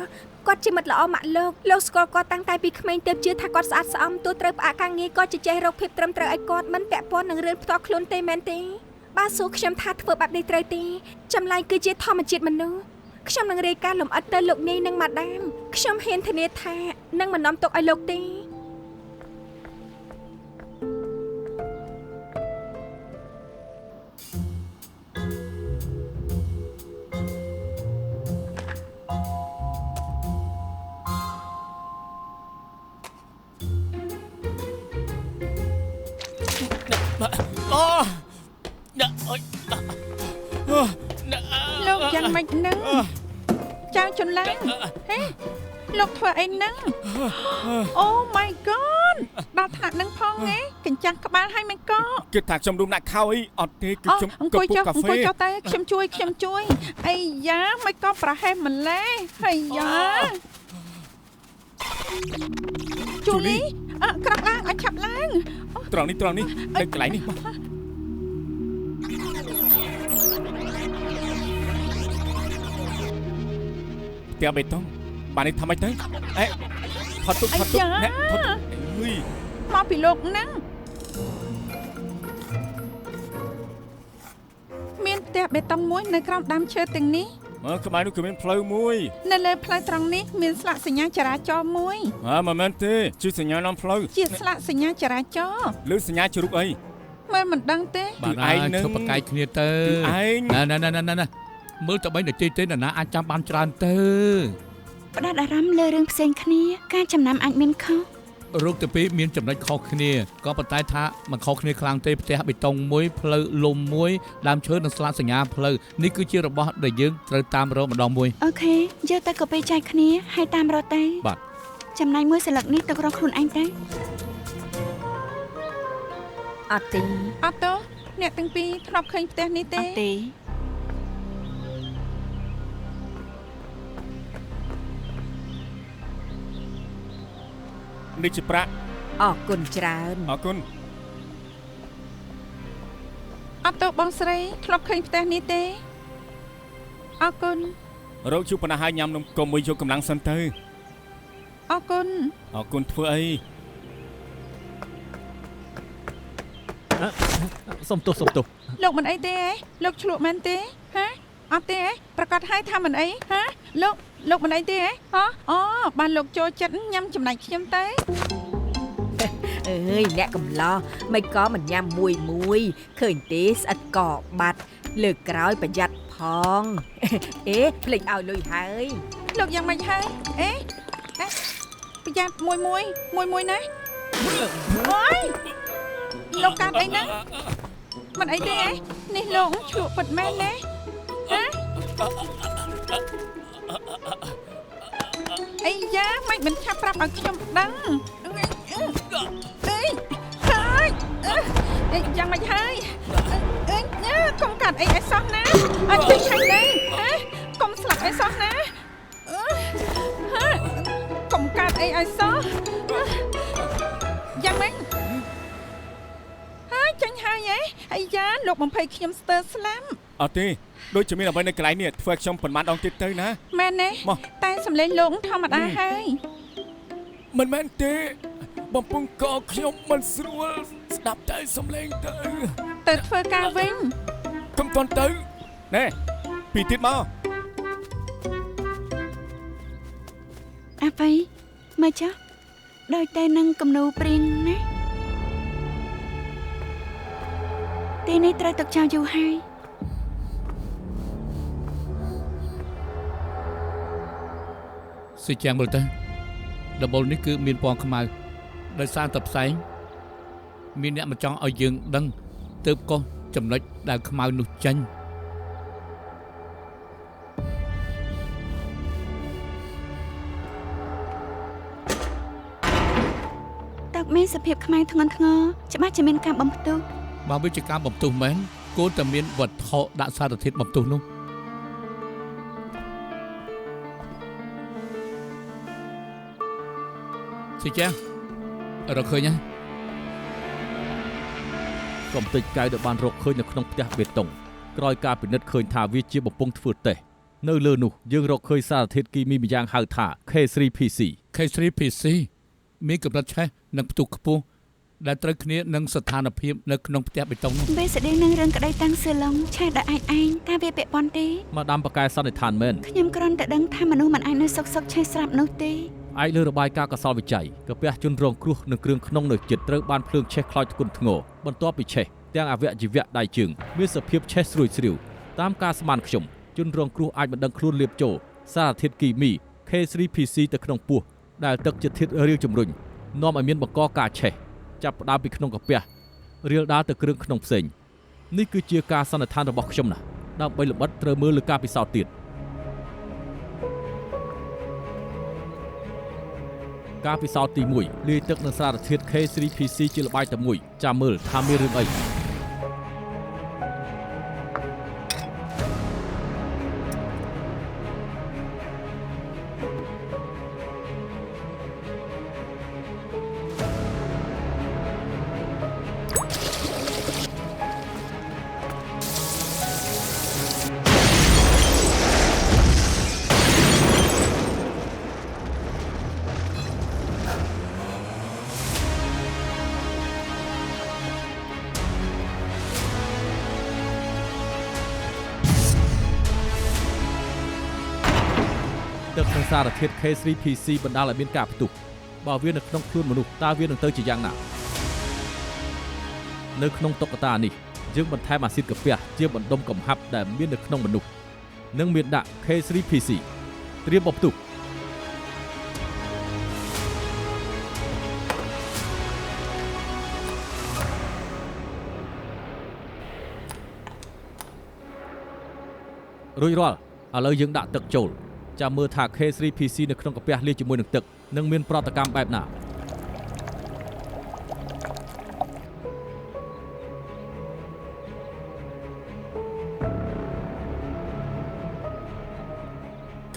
[SPEAKER 2] គាត់ជាមិត្តល្អម៉ាក់លោកស្គាល់គាត់តាំងតែពីក្មេងទើបជឿថាគាត់ស្អាតស្អំទោះត្រូវផ្អាកការងារគាត់ចេះរកភាពត្រឹមត្រូវឲ្យគាត់មិនពាក់ព័ន្ធនឹងរឿងផ្ទាល់ខ្លួនទេមែនទេបើសួរខ្ញុំថាធ្វើបែបនេះត្រូវទេចម្លែកគឺជាធម្មជាតិមនុស្សខ្ញុំនឹងរាយការណ៍លម្អិតទៅលោកនាយនិងម៉ាដាមខ្ញុំហ៊ានធានាថានឹងមិននាំទុកឲ្យលោកទេ
[SPEAKER 5] លោកយ៉ាងម៉េចនឹងចៅជន្លងហេលោកធ្វើអីនឹងអូ my god ដល់ថ្នាក់នឹងផងហ៎កញ្ចាំងក្បាលឲ្យមិនក៏
[SPEAKER 7] គិតថាខ្ញុំរុំដាក់ខោអីអត់ទេគឺខ្ញុំ
[SPEAKER 5] អង្គុយចុះតែខ្ញុំជួយអីយ៉ាមិនក៏ប្រហែសម្លេះហើយយ៉ាជូលីក្រោកឡើងឲ្យឆាប់ឡើង
[SPEAKER 7] ត្រង់នេះនៅកន្លែងនេះមកផ្ទះបេតុងបាននេះធ្វើម៉េចទៅអេផុតទុកអ្នកផុតទុកអើយ
[SPEAKER 5] មកពីលោកហ្នឹងមានផ្ទះបេតុងមួយនៅក្រោមដើមឈើទាំងនេះ
[SPEAKER 7] មើលក្បែរនោះគឺមានផ្លូវមួយ
[SPEAKER 5] នៅលើផ្លូវត្រង់នេះមានស្លាកសញ្ញាចរាចរណ៍មួយ
[SPEAKER 7] មិនមែនទេសញ្ញានាំផ្លូវ
[SPEAKER 5] ជាស្លាកសញ្ញាចរាចរណ៍
[SPEAKER 7] ឬសញ្ញាជ្រូកអី
[SPEAKER 5] មើលមិនដឹងទេ
[SPEAKER 1] បាទឯងនឹងធ្វើបកាយគ្នាទៅ
[SPEAKER 7] ឯង
[SPEAKER 1] ណាមើលតែ3នាទីទេណាអាចចាំបានច្រើនទៅ
[SPEAKER 4] ផ្ដោតអារម្មណ៍លើរឿងផ្សេងគ្នាការចំណាំអាចមានខុស
[SPEAKER 1] រូបទី2មានចំណុចខុសគ្នាក៏ប៉ុន្តែថាមិនខុសគ្នាខ្លាំងទេផ្ទះបេតុងមួយផ្លូវលំមួយដើមឈើនិងស្លាកសញ្ញាផ្លូវនេះគឺជារបស់ដែលយើងត្រូវតាមរកម្ដងមួយ
[SPEAKER 4] អូខេយកទៅកូពីចែកគ្នាហើយតាមរត់ទៅ
[SPEAKER 1] បាទ
[SPEAKER 4] ចំណែកមួយសន្លឹកនេះទៅរកខ្លួនឯងទៅ
[SPEAKER 2] អត់ទេ
[SPEAKER 5] អត់ទៅអ្នកទាំងពីរធ្លាប់ឃើញផ្ទះនេះទេ
[SPEAKER 4] អត់ទេ
[SPEAKER 7] នេះជាប្រាក់
[SPEAKER 2] អរគុណច្រើន
[SPEAKER 7] អរគុណ
[SPEAKER 5] អត់ទៅបងស្រីធ្លាប់ឃើញផ្ទះនេះទេអរគុណ
[SPEAKER 7] រកជួបប៉ុណ្ណាហើយញ៉ាំនំកុំមួយយកកម្លាំងសិនទៅ
[SPEAKER 5] អរគុណ
[SPEAKER 7] អរគុណធ្វើអី
[SPEAKER 6] សុំទោស
[SPEAKER 5] លោកមិនអីទេហ៎លោកឆ្លក់មែនទេហ៎អត់ទេហ៎ប្រកាសឲ្យថាមិនអីហ៎លោកមិនអីទេហ៎អូបានលោកចូលចិត្តញ៉ាំចំណែកខ្ញុំទៅ
[SPEAKER 2] អើយអ្នកកំឡោះមិនក៏មិនញ៉ាំមួយឃើញទេស្អិតកបាត់លើកក្រោយប្រយ័ត្នផង អេភ្លេចឲ្យលុយហើយ
[SPEAKER 5] លោកយ៉ាងម៉េចហើយអេប្រយ័ត្នមួយណាអូយលោកកាត់អីហ្នឹងមិនអីទេនេះលោកឆ្លក់ពិតមែនណាហ៎អីយ៉ាមិនឆាប់ប្រាប់ឲ្យខ្ញុំដឹងអីយ៉ាងម៉េចហើយកុំកាត់អីឲ្យសោះណាអត់ទេខាងនេះកុំស្លាប់អីសោះណាកុំកាត់អីឲ្យសោះយ៉ាងម៉េចហើយចាញ់ហើយអីយ៉ាលោកបំភ័យខ្ញុំស្ទើរស្លាប់
[SPEAKER 7] អត់ទេដូចជាមានអ្វីនៅកន្លែងនេះធ្វើឲ្យខ្ញុំប៉ុន្មានដងទៀតទៅណា
[SPEAKER 5] មែនទេតែសំឡេងលោកធម្មតាហើយ
[SPEAKER 7] មិនមែនទេបំពង់កខ្ញុំមិនស្រួលស្ដាប់តែសំឡេងទៅ
[SPEAKER 5] ធ្វើការវិញ
[SPEAKER 7] កុំតន់ទៅណែពីទៀតមក
[SPEAKER 4] អាប៉ៃមកចាស់ដោយតែនឹងគំនូព្រៀងណាទីនេះត្រូវទឹកចោលយូរហើយ
[SPEAKER 1] សិចាំមើលទៅដបូលនេះគឺមានពណ៌ខ្មៅដោយសារតែផ្សែងមានអ្នកមកចង់ឲ្យយើងដឹងទើបកោះចំណុចដែលខ្មៅនោះចេញ
[SPEAKER 4] ទឹកមានសភាពខ្មៅធ្ងន់ធ្ងរច្បាស់ជាមានការបំផ្ទុះ
[SPEAKER 1] បើវាជាការបំផ្ទុះមែនគួរតែមានវត្ថុដាក់សារធាតុបំផ្ទុះនោះសិចារកឃើញហើ
[SPEAKER 6] យកុំតិចកៅដែលបានរកឃើញនៅក្នុងផ្ទះបេតុងក្រោយការពិនិត្យឃើញថាវាជាបំពង់ធ្វើតេស្តនៅលើនោះយើងរកឃើញសារធាតុគីមីម្យ៉ាងហៅថា K3PC
[SPEAKER 1] K3PC មានកម្រិតឆេះនិងផ្ទុះខ្ពស់ដែលត្រូវគ្នានឹងស្ថានភាពនៅក្នុងផ្ទះបេតុងនោះ
[SPEAKER 4] វាស្តីនឹងរឿងក្តីតាំងសឺឡុងឆេះដោយឯងថាវាពាក់ព័ន្ធទេ
[SPEAKER 6] មកដាំបកែសន្និដ្ឋានមែន
[SPEAKER 4] ខ្ញុំគ្រាន់តែដឹងថាមនុស្សមិនអាចនៅសុកឆេះស្រាប់នោះទេ
[SPEAKER 6] ឯលើរបាយការណ៍កសលវិច័យកាពះជនរងគ្រោះនឹងគ្រឿងក្នុងនៅចិត្តត្រូវបានភ្លើងឆេះខ្លោចធ្ងន់ធ្ងរបន្ទាប់ពីឆេះទាំងអវយវៈដៃជើងមានសភាពឆេះស្រួយស្រាវតាមការស្មានខ្ញុំជនរងគ្រោះអាចមិនដឹងខ្លួនលាបចូលសារធាតុគីមី K3PC ទៅក្នុងពោះដែលទឹកជាធាតុរាវជំរុញនាំឲ្យមានបង្កការឆេះចាប់ផ្ដើមពីក្នុងកាពះរាលដាលទៅគ្រឿងក្នុងផ្សេងនេះគឺជាការសន្និដ្ឋានរបស់ខ្ញុំណាដើម្បីលម្អិតត្រូវមើលលើការពិសោធន៍ទៀតការពិសោធន៍ទី1លាយទឹកនឹងសារធាតុ K3PC ជាល្បាយតែមួយចាំមើលថាមានរឿងអីទឹកនិងសារធាតុ K3PC បណ្ដាលឲ្យមានការផ្ទុះបើវានៅក្នុងខ្លួនមនុស្សតើវានឹងទៅជាយ៉ាងណានៅក្នុងតុក្កតានេះយើងបន្ថែមអាស៊ីតកាពះជាបណ្ដុំកំហាប់ដែលមាននៅក្នុងមនុស្សនិងមានដាក់ K3PC ត្រៀមបំផ្ទុះរួចរាល់ឥឡូវយើងដាក់ទឹកចូលចាំមើលថា K3PC នៅក្នុងកាពះលាយជាមួយនឹងទឹកនឹងមានប្រតិកម្មបែបណា
[SPEAKER 1] គ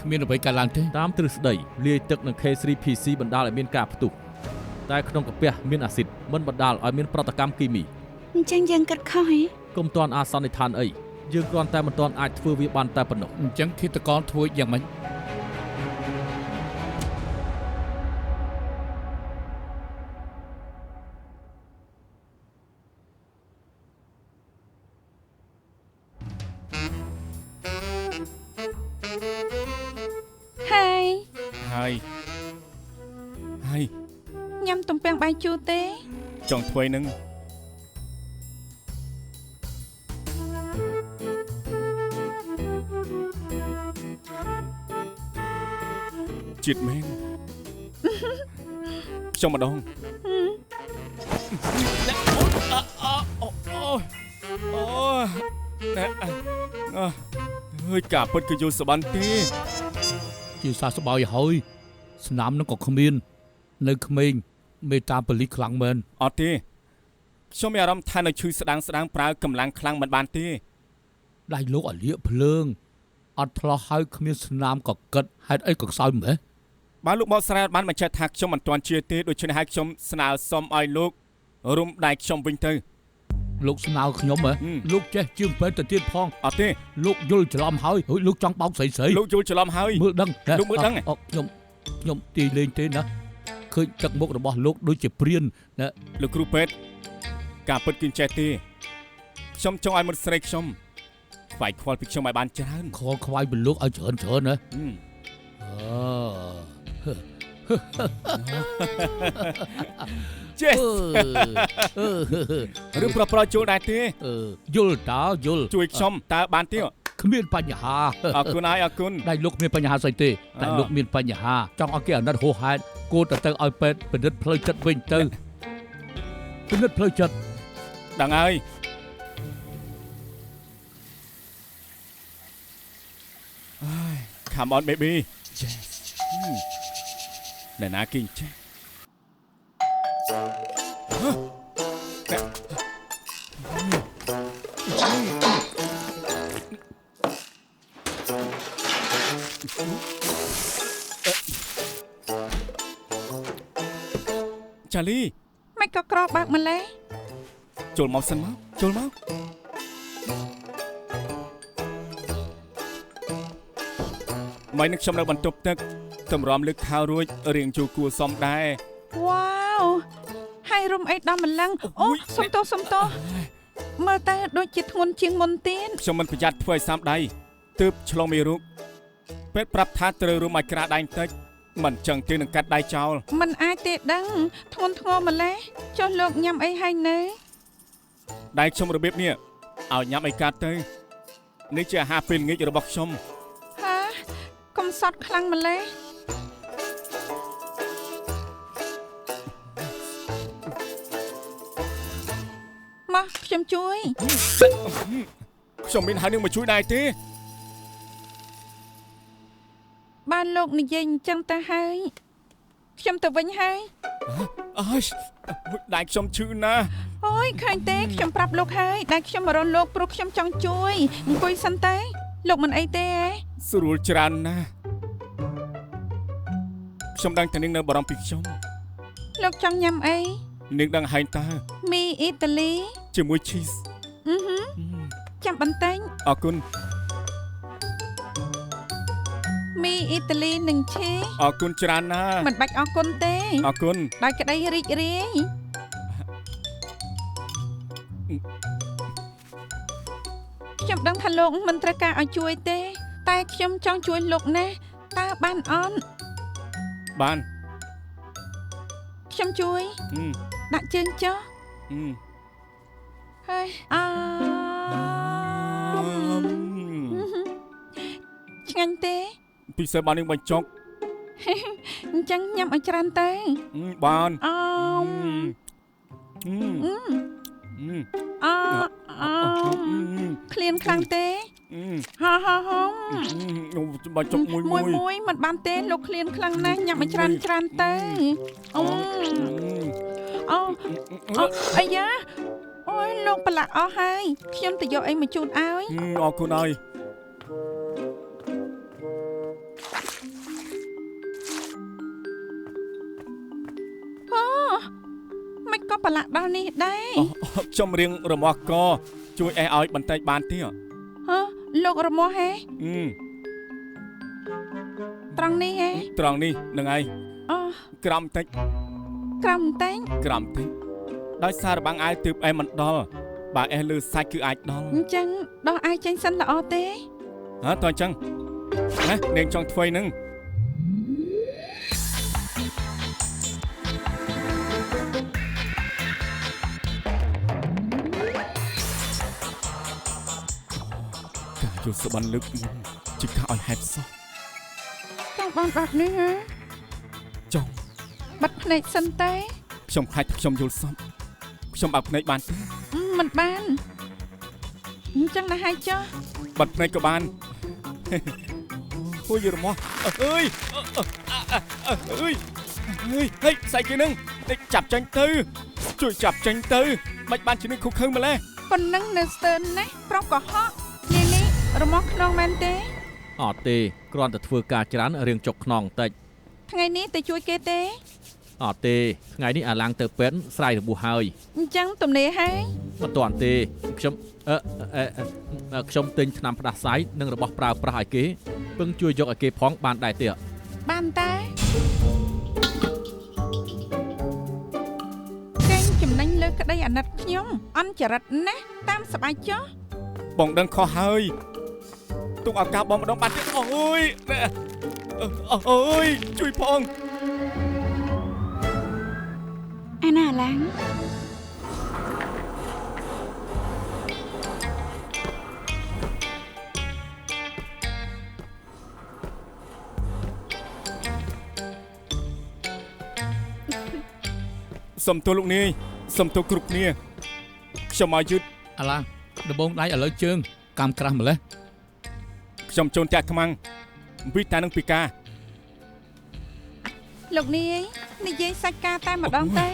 [SPEAKER 1] ្មានអ្វីកើតឡើងទេ
[SPEAKER 6] តាមទ្រឹស្ដីលាយទឹកនឹង K3PC បណ្ដាលឲ្យមានការផ្ទុះតែក្នុងកាពះមានអាស៊ីតមិនបណ្ដាលឲ្យមានប្រតិកម្មគីមី
[SPEAKER 4] អញ្ចឹងយើងគិតខុសហ៎
[SPEAKER 6] កុំទាន់អាចសន្និដ្ឋានអីយើងគ្រាន់តែមិនទាន់អាចធ្វើវាបានតែប៉ុណ្ណោះ
[SPEAKER 1] អញ្ចឹងឃាតករធ្វើយ៉ាងម៉េច
[SPEAKER 7] ហើយ
[SPEAKER 5] ញ៉ាំទំពាំងបាយជូរទេ
[SPEAKER 7] ចង់ធ្វើនឹងជាតិមែនខ្ញុំម្ដងហើយការពិតគឺយល់សបានទេ
[SPEAKER 1] ជាសះស្បើយហើយស្នាមនឹងក៏គ្មាននៅក្មេងមេតាប៉ូលីសខ្លាំងមែន
[SPEAKER 7] អត់ទេខ្ញុំមានអារម្មណ៍ថានៅឈឺស្ដាងប្រើកម្លាំងខ្លាំងមិនបានទេ
[SPEAKER 1] ដៃលោកអលៀកភ្លើងអត់ឆ្លោះហើយគ្មានស្នាមក៏កិតហេតុអីក៏ខ្សោយម្ល៉េះ
[SPEAKER 7] បើលោកបកស្រាយបានបញ្ជាក់ថាខ្ញុំមិនទាន់ជឿទេដូច្នេះហើយខ្ញុំស្នើសុំឲ្យលោករុំដៃខ្ញុំវិញទៅ
[SPEAKER 1] លោកស្នើខ្ញុំហ៎លោកចេះជាងពេទ្យទៅទៀតផង
[SPEAKER 7] អត់ទេ
[SPEAKER 1] លោកយល់ច្រឡំហើយលោកចង់បោកស្រី
[SPEAKER 7] លោកយល់ច្រឡំហើយ
[SPEAKER 1] មើលដឹង
[SPEAKER 7] លោកមើលដឹង
[SPEAKER 1] ខ្ញុំទីលេងទេណាឃើញទឹកមុខរបស់លោកដូចជាព្រានណា
[SPEAKER 7] លោកគ្រូពេទ្យការពិតគឺចេះទេខ្ញុំចង់ឲ្យមុតស្រីខ្ញុំខ្វាយខ្វល់ពីខ្ញុំឲ្យបានច្រើន
[SPEAKER 1] ខលខ្វាយពីលោកឲ្យច្រើនណាអូ
[SPEAKER 7] ចេះឬប្រចូលដែរទេ
[SPEAKER 1] យល់តើយល់
[SPEAKER 7] ជួយខ្ញុំតើបានទេ
[SPEAKER 1] គ្មានបញ្ហា
[SPEAKER 7] អរគុណហើយអរគុណ
[SPEAKER 1] ដៃលោកមានបញ្ហាស្អីទេតែលោកមានបញ្ហាចង់ឲ្យគេអាណិតហួសហេតុគួរតែទៅឲ្យពេទ្យពិនិត្យផ្លូវចិត្តវិញទៅពិនិត្យផ្លូវចិត្ត
[SPEAKER 7] ដឹងហើយCome on baby ណែណាគិញចេះចាលី
[SPEAKER 5] មិនក៏ក្របើកម្លេះ
[SPEAKER 7] ចូលមកសិនមកចូលមកមិននឹងខ្ញុំនៅបន្ទប់ទឹកតម្រាំលើកខោរួចរៀងជួគួរសំដែរ
[SPEAKER 5] វ៉ាវហើយរុំអីដល់ម្លឹងអូសុំទោសមើលតែដូចជាធ្ងន់ជាងមុនទៀត
[SPEAKER 7] ខ្ញុំមិនប្រយ័ត្នធ្វើឲ្យសាមដៃទើបឆ្លងមេរោគពេទ្យប្រាប់ថាត្រូវរួមឲ្យក្រាស់ដៃបន្តិចមិនចឹងទេនឹងកាត់ដៃចោល
[SPEAKER 5] មិនអាចទេដឹងធ្ងន់ធ្ងរម្លេះចុះលោកញ៉ាំអីហើយនៅ
[SPEAKER 7] ដៃខ្ញុំរបៀបនេះឲ្យញ៉ាំអីកាត់ទៅនេះជាអាហារពេលល្ងាចរបស់ខ្ញុំ
[SPEAKER 5] ហាកុំសត់ខ្លាំងម្លេះមកខ្ញុំជួយ
[SPEAKER 7] ខ្ញុំមានហើយនឹងមកជួយដែរទេ
[SPEAKER 5] បានលោកនិយាយអញ្ចឹងទៅហើយខ្ញុំទៅវិញហើយ
[SPEAKER 7] អើយដៃខ្ញុំឈឺណាស់
[SPEAKER 5] អូយឃើញទេខ្ញុំប្រាប់លោកហើយដែលខ្ញុំមករកលោកព្រោះខ្ញុំចង់ជួយអង្គុយសិនទេលោកមិនអីទេ
[SPEAKER 7] ស្រួលច្រើនណាស់ខ្ញុំដឹងថានាងនៅបារម្ភពីខ្ញុំ
[SPEAKER 5] លោកចង់ញ៉ាំអី
[SPEAKER 7] នាងដឹងហើយតើ
[SPEAKER 5] មីអ៊ីតាលី
[SPEAKER 7] ជាមួយ cheese
[SPEAKER 5] ចាំបន្តិច
[SPEAKER 7] អរគុណ
[SPEAKER 5] មីអ៊ីតាលីនឹងឈី
[SPEAKER 7] អរគុណច្រើនណាស់
[SPEAKER 5] មិនបាច់អរគុណទេ
[SPEAKER 7] អរគុណ
[SPEAKER 5] ដោយក្តីរីករាយខ្ញុំដឹងថាលោកមិនត្រូវការឲ្យជួយទេតែខ្ញុំចង់ជួយលោកណាស់តើបានអត់
[SPEAKER 7] បាន
[SPEAKER 5] ខ្ញុំជួយដាក់ជើងចុះហើយឆ្ងាញ់ទេ
[SPEAKER 7] ពិសេសបាននាងបញ្ចុក
[SPEAKER 5] អញ្ចឹងញ៉ាំឲ្យច្រើនទៅ
[SPEAKER 7] បាន
[SPEAKER 5] អឃ្លានខ្លាំងទេហោ
[SPEAKER 7] បញ្ចុកមួយ
[SPEAKER 5] មិនបានទេលោកឃ្លានខ្លាំងណាស់ញ៉ាំឲ្យច្រើនទៅអាយ៉ាអូយលោកប្រឡាក់អស់ហើយខ្ញុំទៅយកអីមកជូនឲ្យ
[SPEAKER 7] អរគុណហើយ
[SPEAKER 5] មិនក៏ប្រឡាក់ដល់នេះដែរ
[SPEAKER 7] ខ្ញុំរៀងរមាស់កជួយអេឲ្យបន្តិចបានទេ
[SPEAKER 5] លោករមាស់ហេត្រង់នេះហេ
[SPEAKER 7] ត្រង់នេះនឹងហើយក្រំតិចដោយសាររបាំងអាយទើបអេមិនដល់បើអេលើសាច់គឺអាចដល់
[SPEAKER 5] អញ្ចឹងដោះអាយចេញសិនល្អទេ
[SPEAKER 7] តើអញ្ចឹងណានាងចង់ធ្វើនឹង យកសុបិនលើកមុនជាការឲ្យហេតុសោះ
[SPEAKER 5] ចង់បានបាត់នេះហ៎
[SPEAKER 7] ចុះ
[SPEAKER 5] បាត់ភ្នែកសិនទេ
[SPEAKER 7] ខ្ញុំខ្លាចថាខ្ញុំយល់សពខ្ញុំបើកភ្នែកបានទេ
[SPEAKER 5] មិនបានអញ្ចឹងណាហើយចុះ
[SPEAKER 7] បាត់ភ្នែកក៏បាន ហួយរមាស់អើយអើយហេស្អីគេនឹងចាប់ចាញ់ទៅជួយចាប់ចាញ់ទៅមិនបានជានឹងខុសខើម្លេះ
[SPEAKER 5] ប៉ុណ្ណឹងនៅស្ទើរណាស់ប្រុសកុហកនេះរមាស់ខ្នងមែនទេ
[SPEAKER 6] អត់ទេគ្រាន់តែធ្វើការច្រើនរៀងចុកខ្នងបន្តិច
[SPEAKER 5] ថ្ងៃនេះទៅជួយគេទេ
[SPEAKER 6] អត់ទេថ្ងៃនេះអាឡាំងទៅពេទ្យស្រាយរបួសហើយ
[SPEAKER 5] អញ្ចឹងទំនេរហើយ
[SPEAKER 6] មិនទាន់ទេខ្ញុំខ្ញុំទិញថ្នាំផ្ដាសាយនិងរបស់ប្រើប្រាស់ឲ្យគេពឹងជួយយកឲ្យគេផងបានដែរទេ
[SPEAKER 5] បានតែកេងចំណេញលើក្តីអាណិតខ្ញុំអន់ចរិតណាស់តាមសប្បាយចុះ
[SPEAKER 7] បងដឹងខុសហើយទុកឱកាសបងម្ដងបានទៀតអូយអូយជួយផង
[SPEAKER 4] អាណាឡាំង
[SPEAKER 7] សុំទោសលោកនាយសុំទោសគ្រប់គ្នាខ្ញុំមកយឺត
[SPEAKER 1] អាឡាដបងដៃឥឡូវជើងកម្មក្រាស់ម្លេះ
[SPEAKER 7] ខ្ញុំជូនតាក់ខ្មាំងវិតានឹងពីការ
[SPEAKER 5] លោកនាយនិយាយសាច់ការតែម្ដងទេ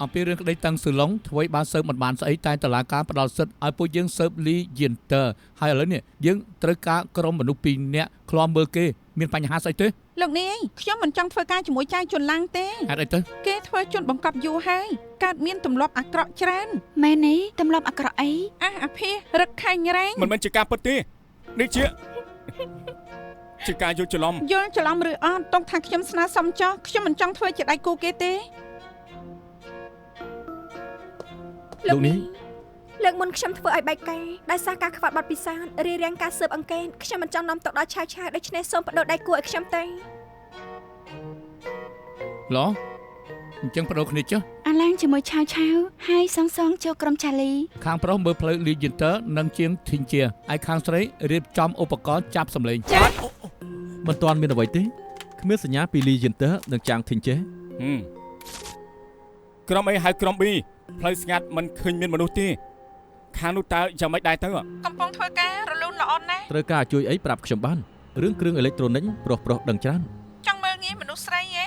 [SPEAKER 1] អំពីរឿងក្តីតាំងស៊ឺឡុងធ្វើឲ្យបានស៊ើបមិនបានស្អីតែតុលាការផ្ដល់សិទ្ធឲ្យពួកយើងស៊ើបលីយិនតើហើយឥឡូវនេះយើងត្រូវការក្រុមមនុស្ស2នាក់ឃ្លាំមើលគេមានបញ្ហាស្អីទេ
[SPEAKER 5] លោកនាយខ្ញុំមិនចង់ធ្វើការជាមួយចៅជន់ឡាំងទេ
[SPEAKER 1] ហេតុអីទៅ
[SPEAKER 5] គេធ្វើជន់បង្កប់យូរហើយកើតមានទម្លាប់អាក្រក់ច្រើន
[SPEAKER 4] មែនទេទម្លាប់អាក្រក់អី
[SPEAKER 5] អាភាសរឹកខែងរែង
[SPEAKER 7] មិនមែនជាការពិតទេនេះជាការយល់ច្រឡំ
[SPEAKER 5] យល់ច្រឡំឬអត់តោះថាខ្ញុំស្នើសុំចោះខ្ញុំមិនចង់ធ្វើជាដៃគូគេទេ
[SPEAKER 6] លោកនេះ
[SPEAKER 2] លើកមុនខ្ញុំធ្វើឲ្យបែកកែដោយសារការខ្វះបទពិសោធន៍រៀបរៀងការស៊ើបអង្កេតខ្ញុំមិនចង់នាំទុកដល់ឆាវដូច្នេះសូមបដូរដៃគូឲ្យខ្ញុំទេ
[SPEAKER 1] ឡោះអញ្ចឹងបដូរគ្នាចុះ
[SPEAKER 4] អាឡាំងជាមួយឆាវហើយសងចូលក្រុមចាលី
[SPEAKER 1] ខាងប្រុសមើលផ្លូវលីយិនតើនិងជាងធីងជាឯខាងស្រីរៀបចំឧបករណ៍ចាប់សម្លេង
[SPEAKER 6] មិនទាន់មានអ្វីទេគ្មានសញ្ញាពីលីយិនតើនិងចាងធីងចេ
[SPEAKER 7] ក្រុម A ហៅក្រុម B ផ្លូវស្ងាត់មិនឃើញមានមនុស្សទេខាងនោះតើយ៉ាងម៉េចដែរទៅ
[SPEAKER 5] កំពុងធ្វើការរលូនល្អណាស់
[SPEAKER 6] ត្រូវការជួយអីប្រាប់ខ្ញុំបានរឿងគ្រឿងអេឡិចត្រូនិកប្រុសដឹងច្រើន
[SPEAKER 5] ចង់មើលងាយមនុស្សស្រីហ៎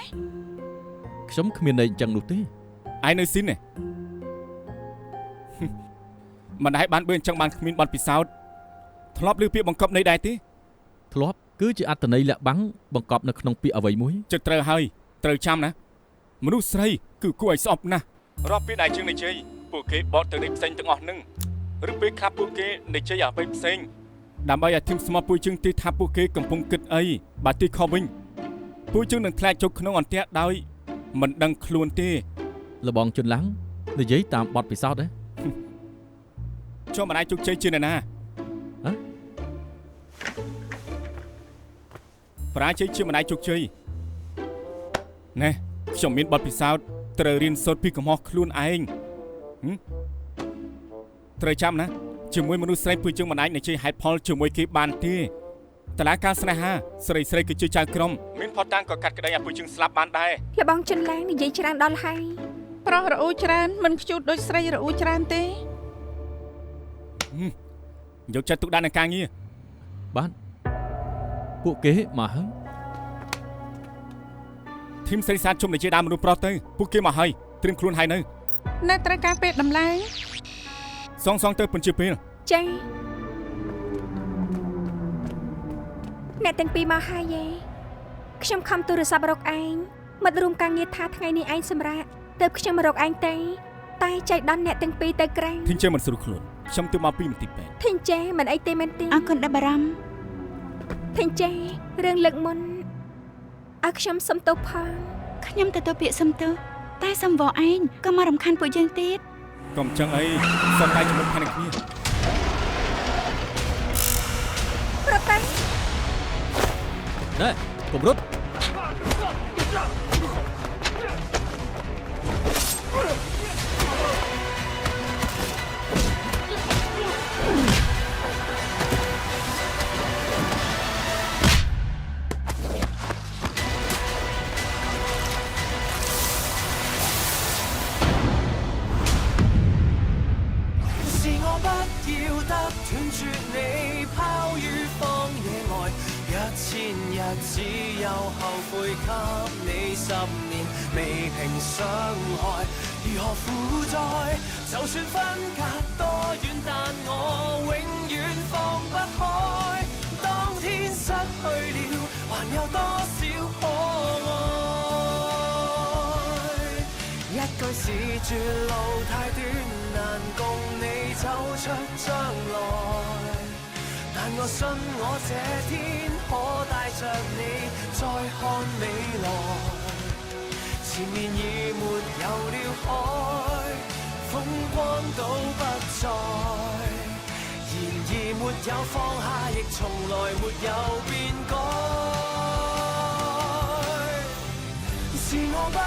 [SPEAKER 6] ខ្ញុំគ្មានន័យអញ្ចឹងនោះទេ
[SPEAKER 7] ឯនៅស៊ីននេះមិនដែរបានបើអញ្ចឹងបានគ្មានបទពិសោធន៍ធ្លាប់ឮពាក្យបង្កប់នៃដែរទេ
[SPEAKER 6] ធ្លាប់គឺជាអត្តន័យលាក់បាំងបង្កប់នៅក្នុងពាក្យអ្វីមួយ
[SPEAKER 7] ចិត្តត្រូវហើយត្រូវចាំណាមនុស្សស្រីគឺគួរឲ្យស្អប់ណាស់រាប់ពីដែលជាងនិយាយពួកគេបត់ទៅនៃផ្សេងទាំងអស់នឹងឬពេលខ្លះពួកគេនិយាយអ្វីផ្សេងដើម្បីឲ្យធីមស្មោះពួកយើងទីថាពួកគេកំពុងគិតអីបើទីខុសវិញពួកយើងនឹងខ្លាចជោគក្នុងអន្ទាក់ដោយមិនដឹងខ្លួនទេ
[SPEAKER 6] លបងជន់ឡាំងនិយាយតាមបទពិសោធន៍ដែរ
[SPEAKER 7] ចូលមិនអាចជោគជ័យជាណាប្រាជ័យជាមិនអាចជោគជ័យណែខ្ញុំមានបទពិសោធន៍ត្រូវរៀនសូត្រពីកំហុសខ្លួនឯងត្រូវចាំណាជាមួយមនុស្សស្រីពួកយើងមិនអាចនិយាយហេតុផលជាមួយគេបានទេតឡាការស្នេហាស្រីគឺជាចៅក្រុមមានផតតាំងក៏កាត់ក្តីឲ្យពួកយើងស្លាប់បានដែរ
[SPEAKER 2] លបងជន់ឡាំងនិយាយច្រើនដល់ហើយ
[SPEAKER 5] ប្រុសរអ៊ូច្រើនមិនខ្ជូតដូចស្រីរអ៊ូច្រើនទេ
[SPEAKER 7] យកចិត្តទុកដាក់នឹងការងារ
[SPEAKER 6] បានពួកគេមកហើយ
[SPEAKER 7] ធីមស្រីសាទជុំនិយាយដើមមនុស្សប្រុសទៅពួកគេមកហើយត្រៀមខ្លួនហើយនៅ
[SPEAKER 5] នៅត្រូវការពេលដំឡើង
[SPEAKER 7] សងទៅពន្ជាពេល
[SPEAKER 2] ចាអ្នកទាំងពីរមកហើយយេខ្ញុំខំទូរស័ព្ទរកឯងមិត្តរួមការងារថាថ្ងៃនេះឯងសម្រាប់ទៅខ្ញុំមករកឯងទេតែចៃដន្យអ្នកទាំងពីរទៅក្រែង
[SPEAKER 7] ធីមជើមិនស្រួលខ្លួនខ្ញុំទៅមកពីមន្ទីរពេទ្យ
[SPEAKER 2] ធីងចេមិនអីទេមែនទេ
[SPEAKER 4] អរគុណដែលបារម្ភ
[SPEAKER 2] ធីងចេរឿងលើកមុនឲ្យខ្ញុំសុំទោសផង
[SPEAKER 4] ខ្ញុំទទួលពាក្យសុំទោសតែសំវឯងក៏មករំខានពួកយើងទៀត
[SPEAKER 7] កុំចឹងអីសុំតែជាមួយខាងគ្នា
[SPEAKER 2] ប្រតែ
[SPEAKER 6] ណែកុំរត់
[SPEAKER 3] 要得斷絕你，拋於荒野外。1000日只有後悔，給你10年未平傷害，如何負載？就算分隔多遠，但我永遠放不開。當天失去了，還有多少可愛？一句是絕路太短，難共你走出將來。但我信我這天可帶着你再看未來，前面已沒有了海，風光都不再。然而沒有放下，亦從來沒有變改。是我不